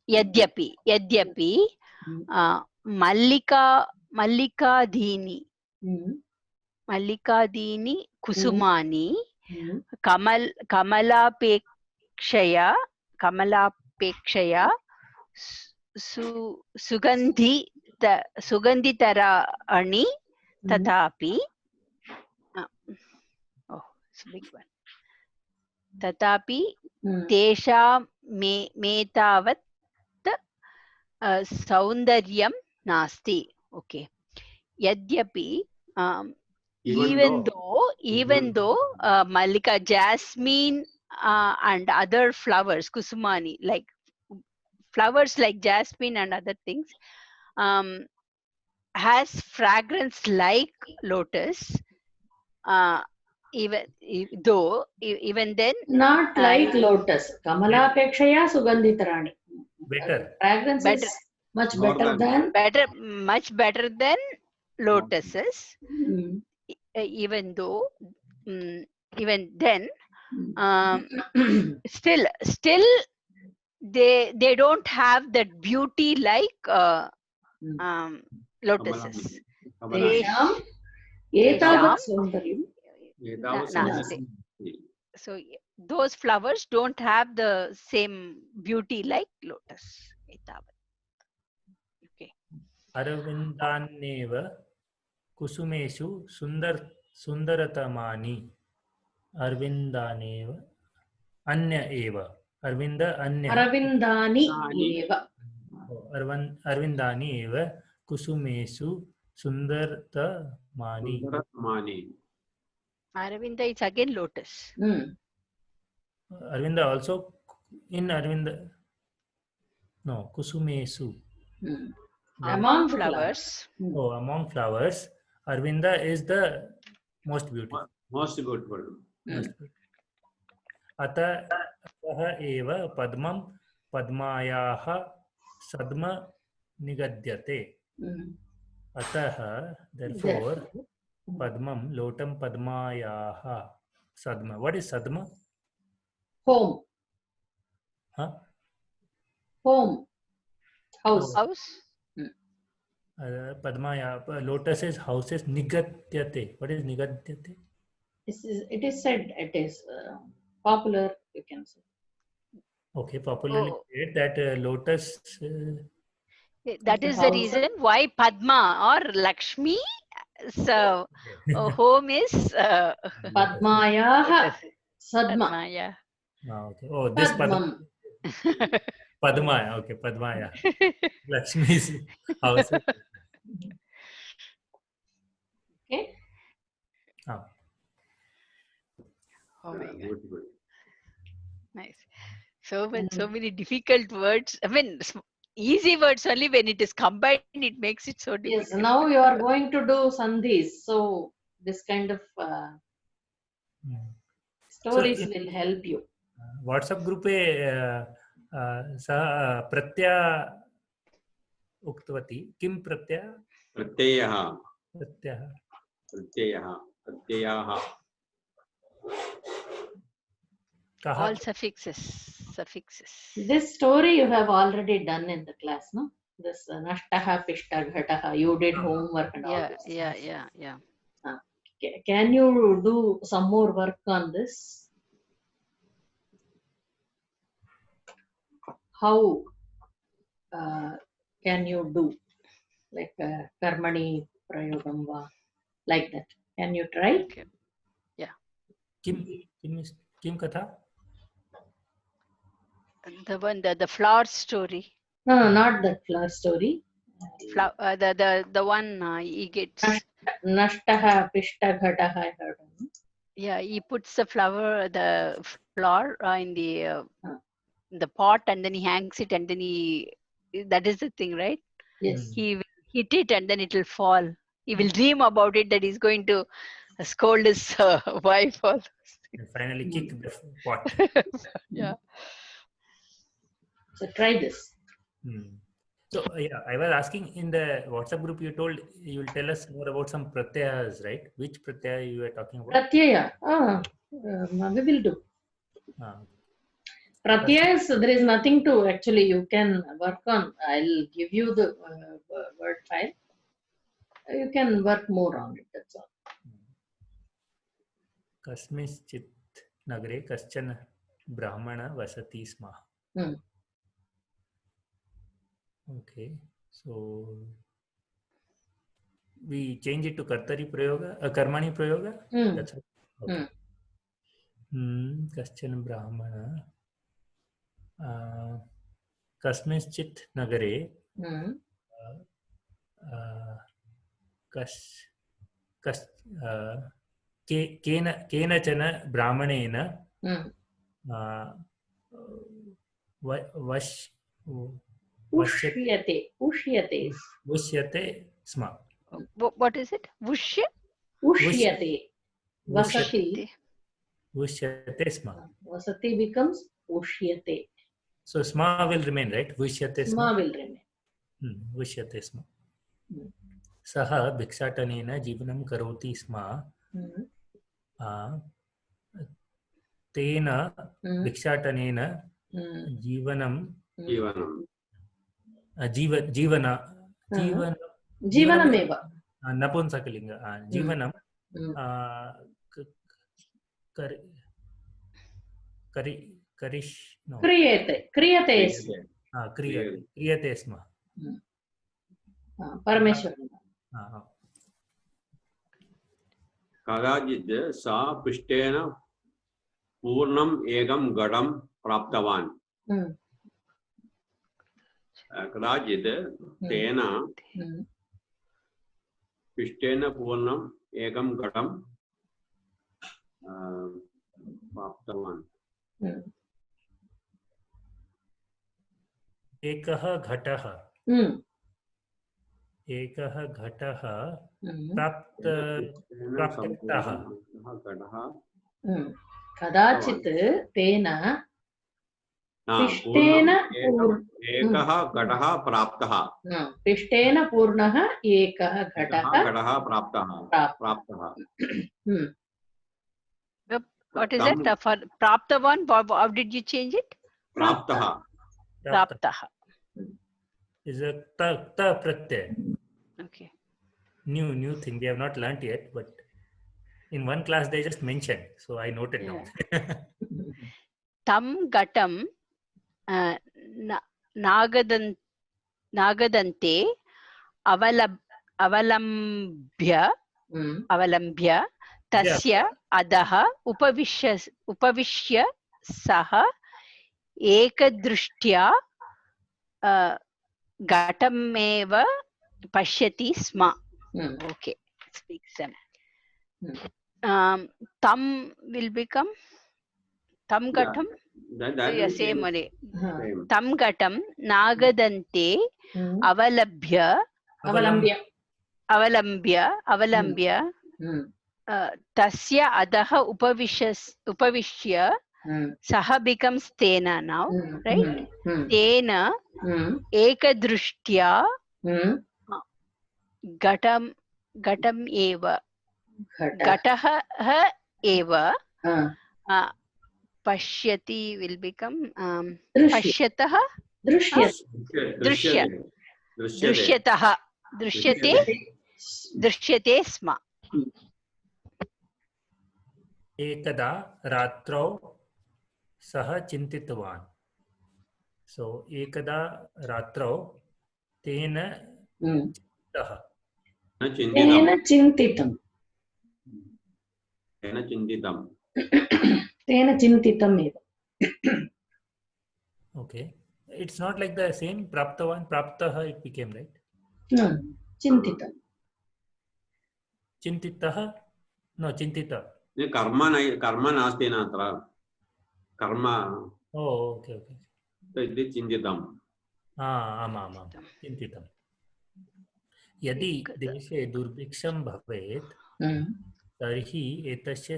yadyapi, Mallikadini, Kusumani, Kamalapekshaya, Sugandhitara-ani, Tatapi. Oh, it's a big one. Tatapi, Tesha Metavat Saundaryam Nasti. Okay. Yadyapi, even though Mallika, jasmine, and other flowers, Kusumani, like flowers like jasmine and other things, has fragrance like lotus. Even then, Not like lotus. Kamalapekshaya Sugandhitarani. Better. Fragrance is much better than much better than lotuses. Even then, still they don't have that beauty like lotuses. So those flowers don't have the same beauty like lotus. Okay. Aravindaneva Kusumeshu Sundaratamani. Arvindaneva Anya Eva. Arvinda Anya. Aravindani Eva. Arvindani Eva Kusumesu Sundartamani. Aravinda is again lotus. Arvinda also in Arvinda. No, Kusumesu. Among flowers. Oh, among flowers, Arvinda is the most beautiful. Most beautiful. Atah eva padmam padmayaha sadma nigadyate. Atah, therefore, padmam lotam padmayaha sadma. What is sadma? Home. Huh? Home. House. Padmaya, lotus is houses. Nigadyate. What is nigadyate? It is said, it is popular, you can say. Okay, popularly said that lotus. That is the reason why Padma or Lakshmi, so home is Padmaya Sadma. Padmaya. Okay. Oh, this Padma. Padmaya. Okay, Padmaya. Lakshmi's house. Okay. Oh my God. Nice. So many difficult words. I mean, easy words only when it is combined, it makes it so difficult. Yes, now you are going to do sandhis. So this kind of stories will help you. WhatsApp group सः प्रत्यय उक्तवती किं प्रत्ययः all suffixes. This story you have already done in the class, no? This nashtaha pishta ghataha, you did homework and all this. Yeah. Can you do some more work on this? How can you do like karmani prayogam va, like that? Can you try? Okay. Yeah. Kim katha? The one, the flower story. No, not that flower story. The one he gets. Nashtaha pishta ghataha, I heard. Yeah, he puts the flower in the pot, and then he hangs it, and then he that is the thing, right? Yes. He will hit it and then it will fall. He will dream about it that he's going to scold his wife or And finally kick the pot. yeah. So try this. So yeah, I was asking in the WhatsApp group, you told you will tell us more about some pratyayas, right? Which pratyaya you were talking about? Pratyaya. We will do. Pratyayas, there is nothing to actually you can work on. I'll give you the word file. You can work more on it. That's all. Kasmischit nagare kaschan brahmana vasati sma. Okay, so we change it to kartari prayoga, karmani prayoga. That's it. Okay. Kaschan brahmana kasmischit nagare केनचन ब्राह्मणेन उष्यते स्म. What is it? Ushyate. Vasati. Ushyate sma. Vasati becomes ushyate. So sma will remain, right? Ushyate Sma will remain. Ushyate sma. सः भिक्षाटनेन जीवनं करोति स्म. तेन भिक्षाटनेन जीवनमेव नपुंसकलिङ्ग जीवनं क्रियते स्म. परमेश्वरः कदाचित् सा पृष्ठेन पूर्णम् एकं घटं प्राप्तवान्. कदाचित् तेन पृष्ठेन पूर्णम् एकं घटं प्राप्तवान्. एकः घटः प्राप्तः. कदाचित् तेन पिष्टेन एकः घटः प्राप्तः. पिष्टेन पूर्णः एकः घटः प्राप्तः. What is it? For praptavan, how did you change it? Praptaha. Is a ta pratyay. Okay. New thing we have not learnt yet, but in one class they just mentioned, so I noted down. Tam gatam nagadante avalambya tasya adaha upavishya saha ekadrishtya gatameva pashyati sma. Okay, speaks them. Tam will become tam gatam. Same only. Tam gatam nagadante avalambya tasya adaha upavishya saha becomes tena now, right? Tena ekadrishtya gatam eva gataha eva pashyati will become pashyatah drishyate sma. एकदा रात्रौ सः चिन्तितवान्. So ekada ratrau tena चिन्तितम्. तेन चिन्तितम् एव. Okay, it's not like the same praptavan praptah it became, right? No, चिन्तितम्. चिन्तितः no चिन्तिता. कर्म नास्ति न अत्र कर्म. Oh, okay. So it is चिन्तितम्. आमामां चिन्तितं यदि देशे दुर्भिक्षं भवेत् तर्हि एतस्य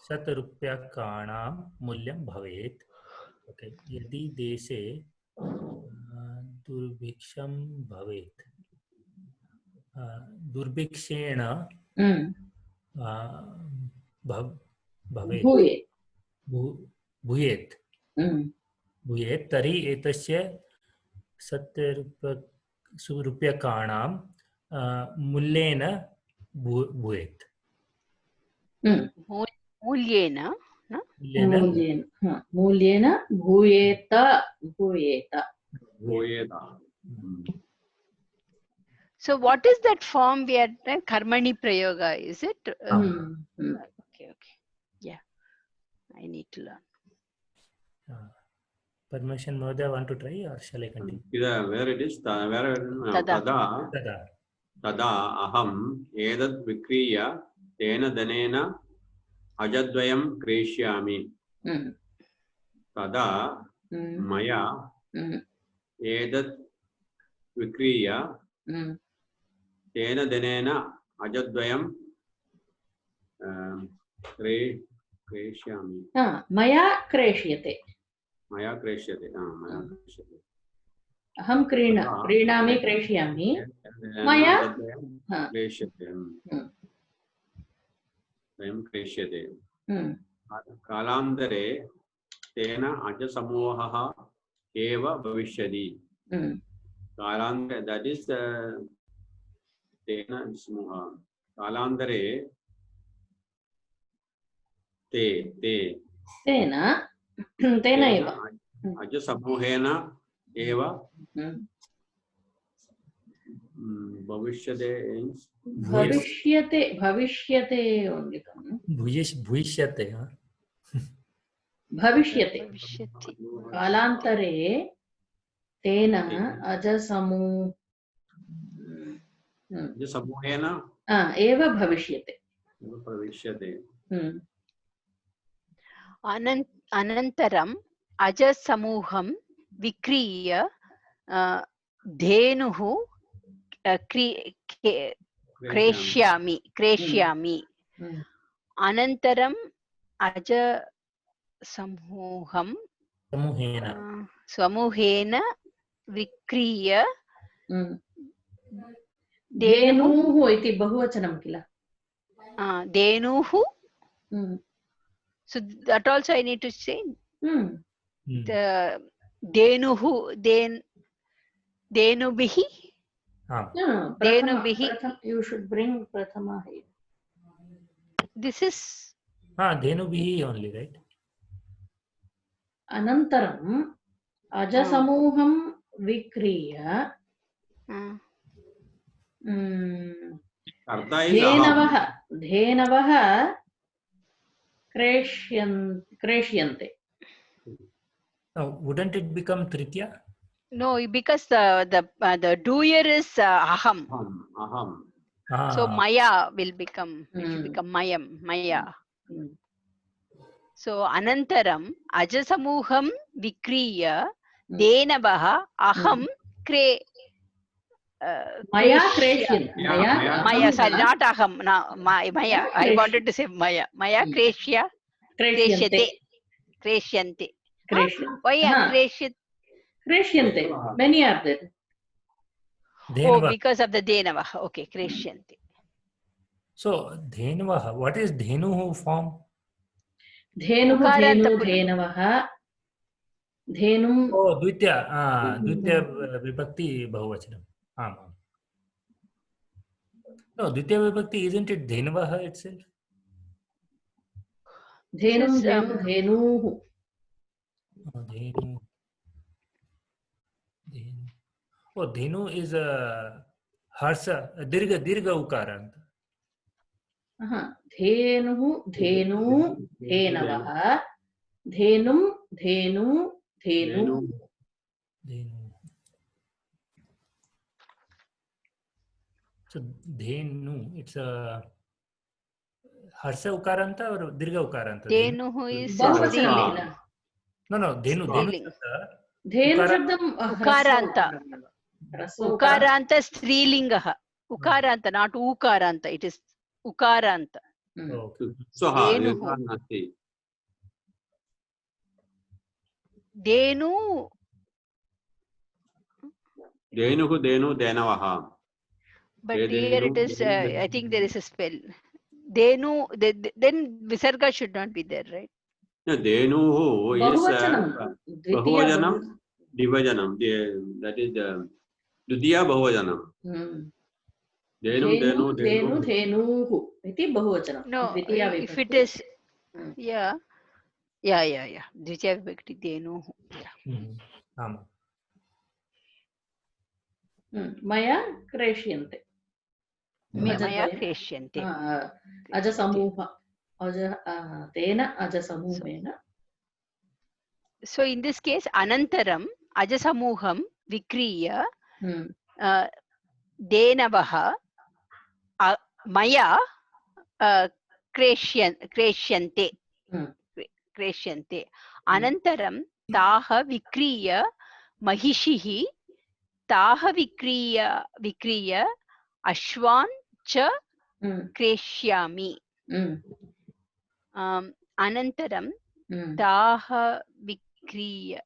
शतरूप्यकाणां मूल्यं भवेत्. ओके, यदि देशे दुर्भिक्षं भवेत्, दुर्भिक्षेण भवेत् भूयेत् तर्हि एतस्य शतरूप्यकाणां मूल्येन भूयेत्. मूल्येन मूल्येन भूयेत. So what is that form we are karmani prayoga, is it? Okay. Yeah, I need to learn. Permission, Mahodaya, want to try or shall I continue? Where it is? Tada aham edat vikriya tena danena ajadvayam kreshyami. Tada maya edat vikriya tena danena ajadvayam kreshyami. Maya kreshyate. Maya kreshyate. Aham क्रीणामि क्रेष्यामि मया क्रेष्यते. वयं क्रेष्यते. कालान्तरे तेन अजसमूहः एव भविष्यति. कालान्तरे, that is तेन समूहः. कालान्तरे तेन एव अजसमूहेन एव भविष्यते only. भविष्यते कालान्तरे तेन अजसमूहेन एव भविष्यते. अनन्तरं अजसमूहं विक्रीय धेनुः क्रेष्यामि. अनन्तरं समूहेन विक्रीय धेनुः इति बहुवचनं किल. धेनुः. So that also I need to say. The धेनुः धेनुभिः. You should bring prathama here. This is धेनुभिः only, right? अनन्तरं अजसमूहं विक्रीय धेनवः क्रेष्यन्ते. Wouldn't it become Tritya? No, because the doer is aham. So maya will become maya. So anantaram ajasamuham vikriya denavah aham maya kreshyante. Maya, sorry, not aham. No, maya. I wanted to say maya. Maya kreshyante. Why kreshyante? Many are there. Oh, because of the denavah. Okay, kreshyante. So dhenavah, what is dhenu form? Dhenu dhenavah. Dhenum. Oh, Dvitya vibhakti bahuvachanam. No, Dvitya vibhakti, isn't it dhenavah itself? Dhenum dhenu. Oh, dhenu is a harsa, dirga ukarant. Dhenu dhenavah. Dhenum dhenu. So dhenu, it's a harsa ukaranta or dirga ukaranta? Dhenu is bahuvachanam. No, dhenu. धेनु शब्दं Ukaranta. ह्रस्व Ukaranta strilingaha. Ukaranta, not ukaranta. It is ukaranta. Okay. Swaha. Denuhu. Nasti. Denu. Denuhu denu denavaha. But here it is, I think there is a spell. Denu, then Visarga should not be there, right? No, denuhu is Bahuvachanam. Bahuvajanam, Divajanam. That is the Dutiya Bahuvajanam. Denu, धेनुः इति बहुवचनं. No, द्वितीया if विभक्ति. it is, yeah. Dvitiya vibhakti denu. Ama. मया क्रेष्यन्ते. Maya kreshyante. अजसमूह तेन अजसमूहेन. So in this case, anantaram ajasamuham vikriya denavaha maya kreshyante. Anantaram taha vikriya mahishihi taha vikriya ashwan cha kreshyami. Anantaram taha vikriya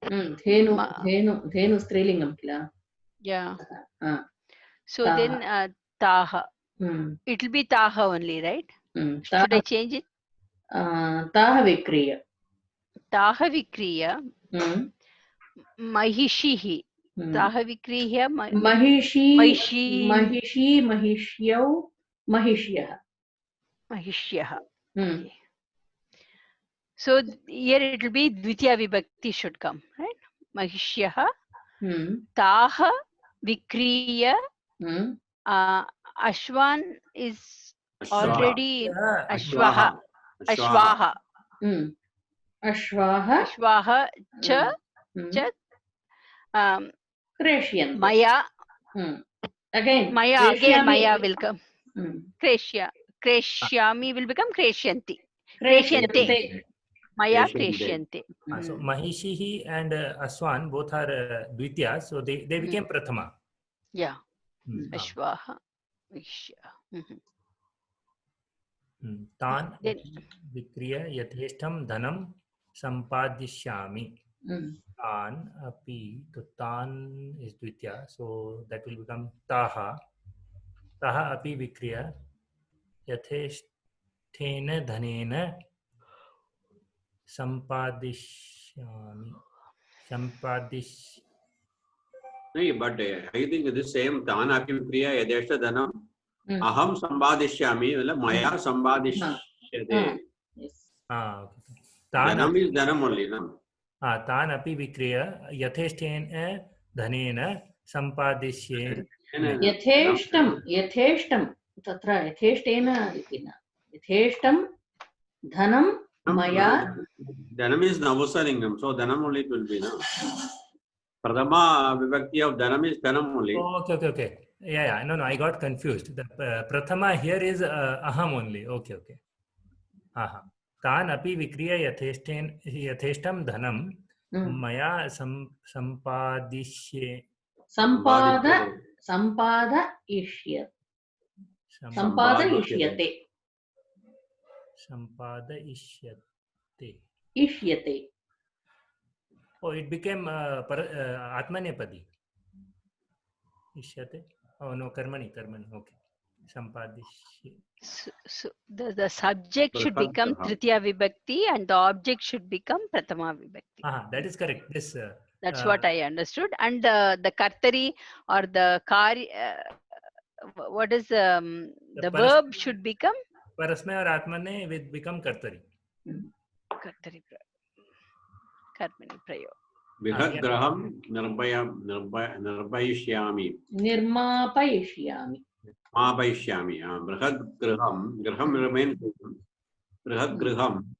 धेनु स्त्रीलिङ्गं किल. yeah. So then taha, it will be taha only, right? Should I change it? ताः विक्रिय. Taha vikriya mahishihi. Taha vikriya Mahishi महिष्यौ महिष्यः. Mahishyah. Okay. So here it will be dvitiya vibhakti should come, right? Mahishyah taha vikriya ashwan is already ashvaha. Ashvaha cha क्रेष्यन्ते. maya again maya will come. Kreshyami will become kresyanti. Kreshyante. Maya kreshyante. So Mahishihi and Aswan both are Dvitiya, so they became Prathama. Yeah. Ashvaha. Tan Vikriya Yatheshtam Dhanam Sampadishyami. Tan api, so Tan is Dvitiya, so that will become Taha. Taha api Vikriya Yatheshtena Dhanena Sampadishyami. No, but I think the same Tan api Vikriya Yadeshta Dhanam Aham Sambadishyami, Maya Sambadishyate. Okay. Dhanam is Dhanam only, no? Tan api Vikriya Yatheshtena Dhanena Sampadishyate. यथेष्टं तत्र यथेष्टेन इति न. यथेष्टं धनं मया. Dhanam is Navasalingam, so Dhanam only it will be, no? Prathama vibhakti of Dhanam is Dhanam only. Okay. Yeah. No, I got confused. The Prathama here is Aham only. Okay. Aha. Tan api Vikriya Yatheshtam Dhanam Maya Sampadishyate. Ishyate. Oh, it became Atmanepadi. Ishyate. Oh no, Karmani. Okay. Sampadishyate. So the subject should become Tritiya Vibhakti and the object should become Prathama Vibhakti. That is correct. This. That's what I understood. And the Kartari or the Kari, what is the verb should become? Parasmay or Atmane will become Kartari. Kartari Karmani Prayo. Vihat Graham Nirbayishyami. Nirmapayishyami. Mapayishyami. Brihad Graham remains. Brihad Graham.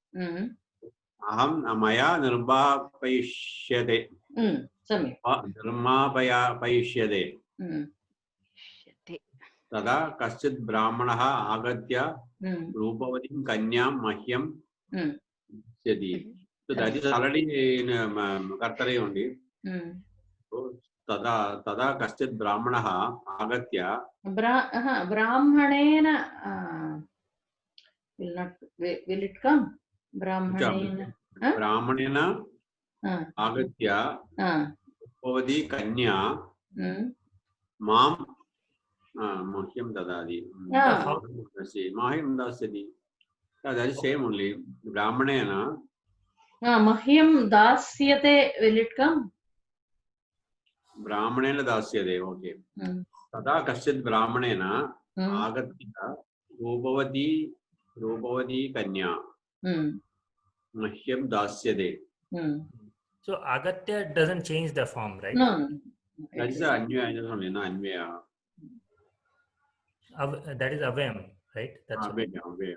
Aham Maya Nirbapayishyate. Nirmapayishyate. Tada Kaschid Brahmanaha Agatya Rupavatim Kanyam Mahyam Siddhi. So that is already in Kartare only. So tada kaschit brahmanaha agatya. Brahmanena will it come? Brahmanena agatya Upavadi kanya mam mahyam dadadi. Mahyam dasyati. That is same only. Brahmanena. Mahyam dasyate will it come? Brahmanena dasyate. Okay. Tada kaschit brahmanena agatya Rupavati kanya mahyam dasyate. So Agatya doesn't change the form, right? No. That is the Anvaya only, no Anvaya. That is Avyam, right? That's Avaya.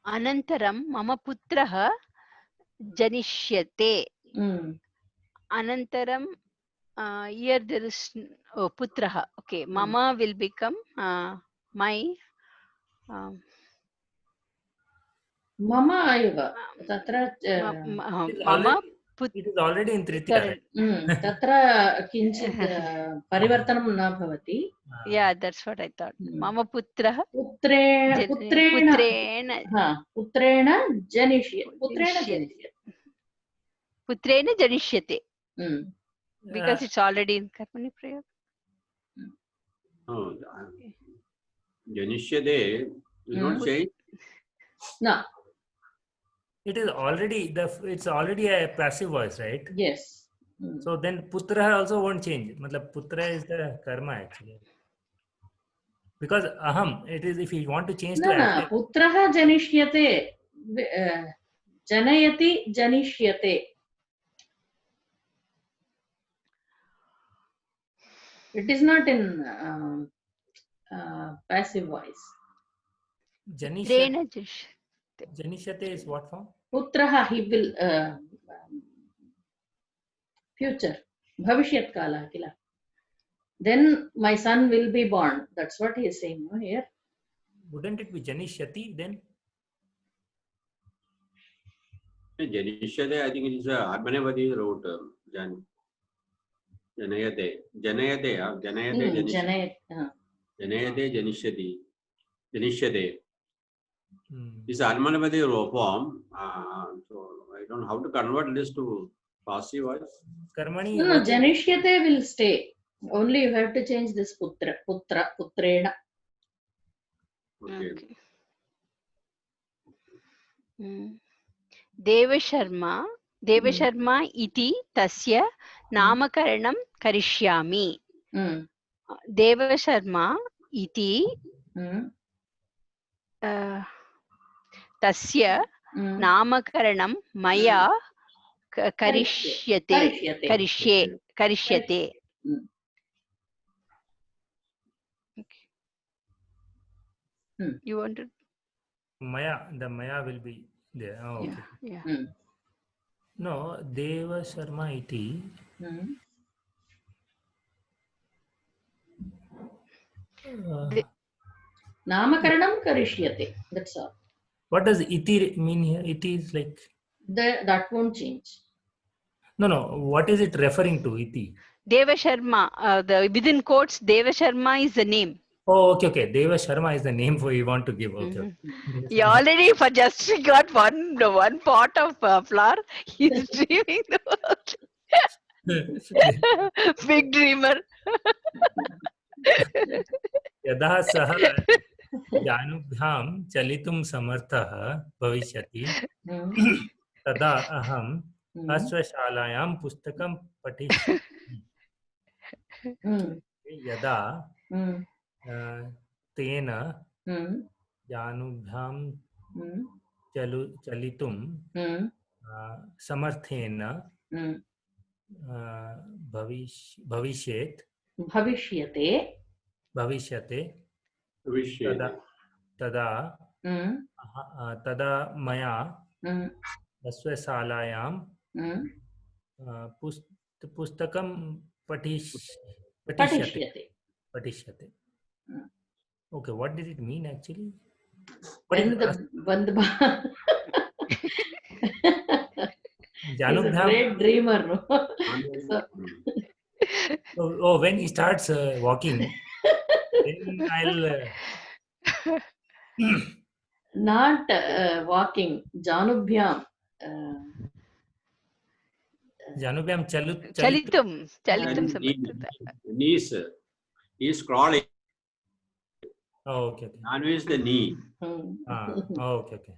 Anantaram mama putraha janishyate. Anantaram, here there is putraha. Okay, mama will become my. Mama ayuva. Tatra Mama. It is already in Tritiya, right? Tatra kinchit parivartanam na bhavati. Yeah, that's what I thought. Mama putraha. Putrena janishyate. Putrena janishyate. Because it's already in Karmani Prayog. Oh, Janishyade is not saying. No. It is already it's already a passive voice, right? Yes. So then putra also won't change. Matlab putra is the karma actually. Because aham, it is if you want to change to active. Putraha janishyate. Janayati janishyate. It is not in passive voice. Janishyate is what form? Putraha, he will future. Bhavishyat kala kila. Then my son will be born. That's what he is saying here. Wouldn't it be Janishyati then? Janishyade, I think it is Armanavati wrote Janayate. Janayate Janishyati. Janishyade. This Armanavati form. So I don't know how to convert this to passive voice. Karmani. No, Janishyate will stay. Only you have to change this putrena. Okay. Devasharma iti tasya namakaranam karishyami. Devasharma iti tasya namakaranam maya karishyate. You want to? The Maya will be there. Oh, okay. Yeah. No, Deva Sharma iti. Namakaranam karishyate. That's all. What does iti mean here? Iti is like. That won't change. No. What is it referring to? Iti. Deva Sharma. Within quotes, Deva Sharma is the name. Oh, okay. Deva Sharma is the name for you want to give. Okay. You already for just got one pot of flour. He's dreaming the world. Big dreamer. यदा सः जानूभ्यां चलितुं समर्थः भविष्यति तदा अहम् अश्वशालायां पुस्तकं पठिष्यामि यदा तेन जानूभ्यां चलितुं समर्थेन भविष्यते तदा मया अश्वशालायां पुस्तकं पठिष्यते. Okay, what did it mean actually? He's a Janubhyam. great dreamer. No? So, Oh, when he starts walking, then I'll. not walking. Janubhyam. Janubhyam Chalitum. Chalitum And Samrikrita. knees. He's crawling. Oh, okay. Janu is the knee. Okay.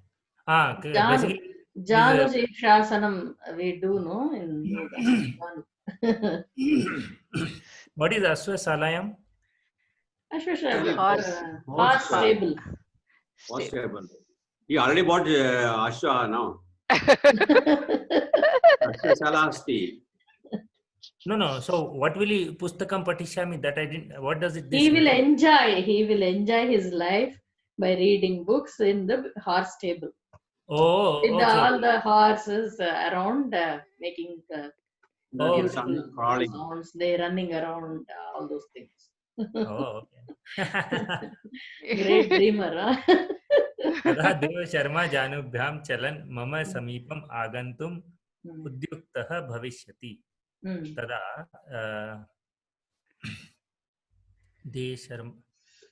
Janu. Basically, Janu Shikshasanam we do, no? In yoga. what is Ashwasalayam? Horse stable. Horse stable. He already bought Ashwa now. Ashwasala asti. No. So what will he pustakam patishami? That I didn't. What does it? He will enjoy his life by reading books in the horse stable. Oh, With okay. all the horses around making beautiful Crawling. sounds, they running around, all those things. Oh, okay. Great dreamer, huh? तदा देव शर्मा जानूभ्याम चलन मम समीपम आगंतुम उद्युक्तः भविष्यति. तदा देवशर्मणा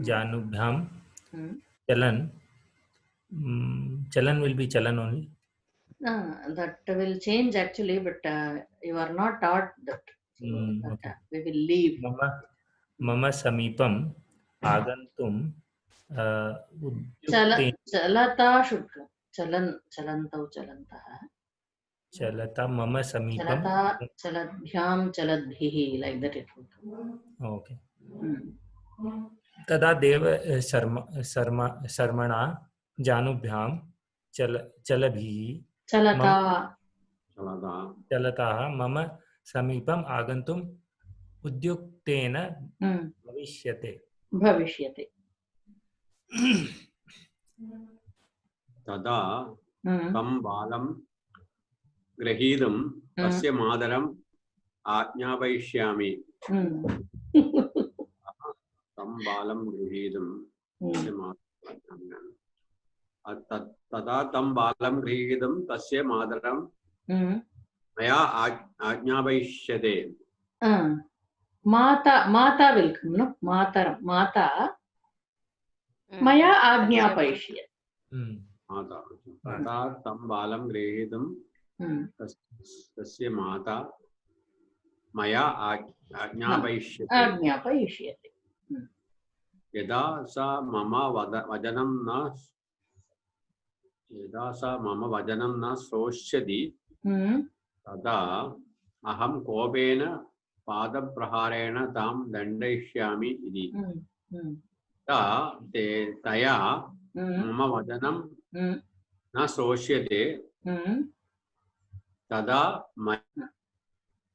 जानूभ्याम चलन. Chalan will be chalan only. That will change actually, but you are not taught that. So Okay. we will leave. Mama samipam agantum Chalata should go. Chalantau chalantah. Chalata mama samipam. Chalata chaladbhyam chaladbhihi, like that it would come. Okay. Tada deva sarmana जानूभ्याम चलभिः चलताः मम समीपम आगंतुम उद्युक्तेन भविष्यते. तदा तं बालं गृहीतुं तस्य मातरम् आज्ञापयिष्यामि. तं बालं गृहीतुं तस्य मातरम् तदा तं बालं गृहीतुं तस्य मातरं मया आज्ञापयिष्यते. माता will come, no? Mata maya आज्ञापयिष्यते. तदा तं बालं गृहीतुं तस्य माता मया आज्ञापयिष्यते. यदा सा मम वचनं न श्रोष्यति तदा अहं कोपेन पादप्रहारेण तां दण्डयिष्यामि इति. तया मम वचनं न श्रोष्यते तदा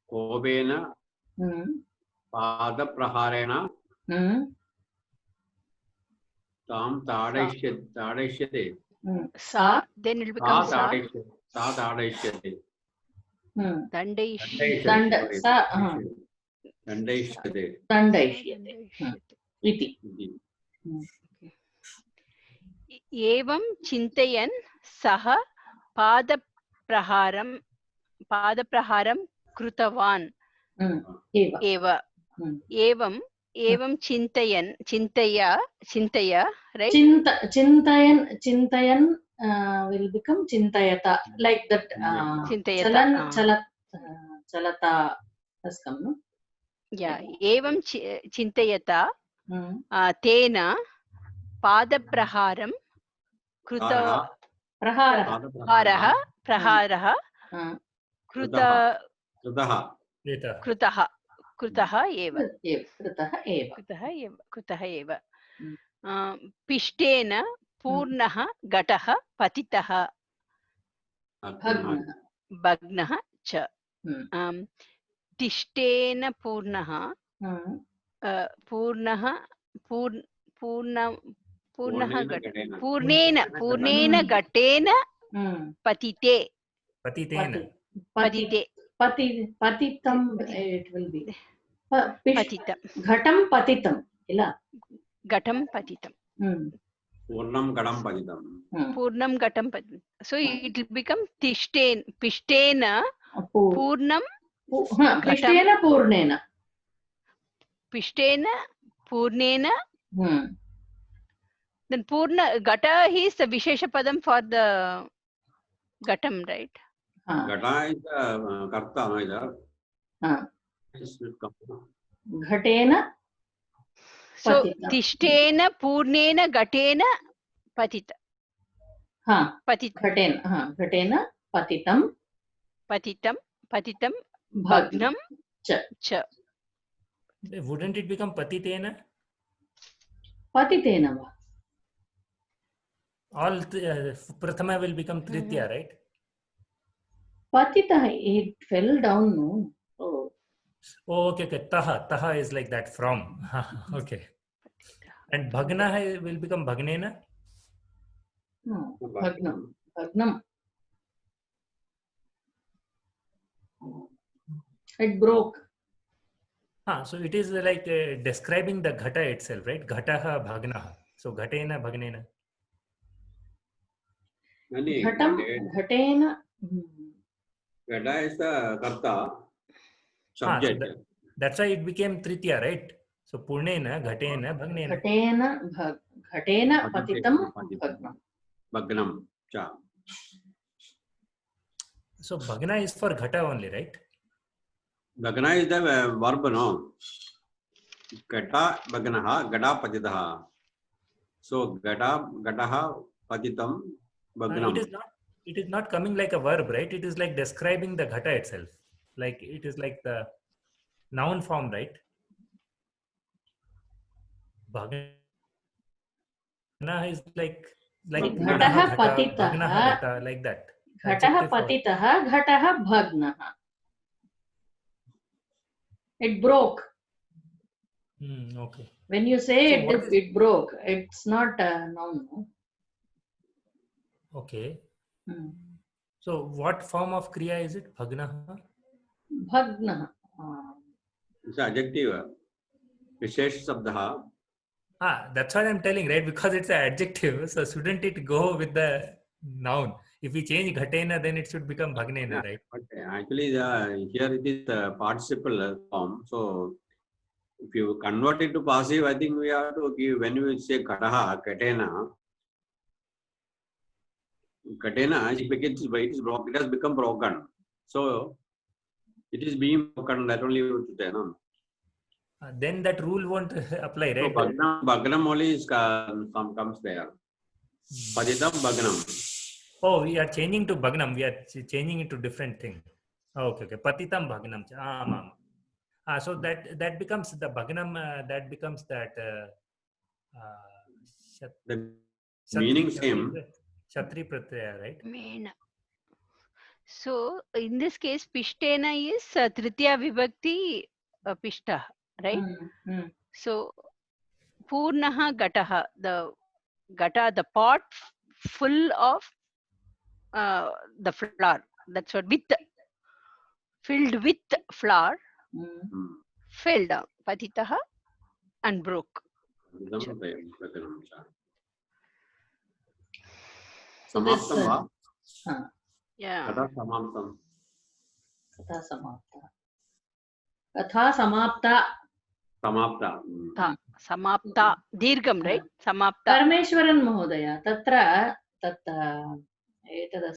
कोपेन पादप्रहारेण तां ताडयिष्यते. Then it becomes ताडयिष्यते. दण्डयिष्यते इति. एवं चिन्तयन् सः पादप्रहारं कृतवान् एव. एवं चिन्तय right? Chintayan will become chintayata, like that. Chalata has come, no? Yeah. Evam chintayata tena पादप्रहारं कृतः एव. पिष्टेन पूर्णः घटः पतितः भग्नः च. तिष्ठेन पूर्णेन घटेन पतिते. Patitam it will be. Patita. Ghatam patitam. Ila. Ghatam patitam. Purnam Gadam Paditam. Purnam Ghatam patitam. So it will become Pishtena Purnam Pishtena Purnena. Pishtena Purnena. Then Purna Gata is the Vishesha Padam for the Ghatam, right? Gata is the Karta. Ghatena. So Patita. Tishtena Purnena Ghatena Patita. Patita. Ghatena patitam. Patitam Bhagnam cha. Wouldn't it become patitena? Patitena va. All Prathama will become Tritya, right? Patita, it fell down, no? Oh. Oh, okay. Taha is like that from. Okay. And Bhagna will become Bhagnena? No, Bhagnam. It broke. So it is like describing the Ghata itself, right? Ghataha Bhagnaha. So Ghatena Bhagnena. Ghatena. Gata is the Karta. Subject. So that's why it became Tritya, right? So Purnena, Ghatena, Bhagnena. Ghatena patitam Bhagnam. Bhagnam cha. So Bhagna is for Ghata only, right? Bhagna is the verb, no? Gata Bhagnaha, Gata Patitaha. So Gataha Patitam Bhagnam. It is not coming like a verb, right? It is like describing the Ghata itself. Like it is like the noun form, right? Bhagna is like Ghataha patitaha. Bhagnaha Ghata, like that. Ghataha patitaha, Ghataha Bhagnaha. It broke. Okay. When you say it broke, it's not a noun. No? Okay. So what form of Kriya is it? Bhagnaha? Bhagnaha. It's adjective. Vishesh Sabdaha. That's what I'm telling, right? Because it's an adjective. So shouldn't it go with the noun? If we change Ghatena, then it should become Bhagnena, right? But actually, here it is the participle form. So if you convert it to passive, I think we have to give, when we say Kataha, Katena, it has become broken. So it is being broken, that only you should say, no? Then that rule won't apply, right? So Bhagnam only comes there. Patitam Bhagnam. Oh, we are changing to Bhagnam. We are changing it to different thing. Okay. Patitam Bhagnam. So that becomes the Bhagnam. That becomes that. The meaning same. Shatri Pratyaya, right? Mena. So in this case, Pishtena is Tritiya Vibhakti Pishta, right? So Purnaha Gataha, the Gata, the pot full of the flour. That's what filled with flour, fell down, Patitaha, and broke. Samaptam. Yeah. Katha Samaptam. Katha Samapta. Samapta. Samapta. Dirgham, right? Samapta. Parameshwaran Mahodaya. Tatra एतद्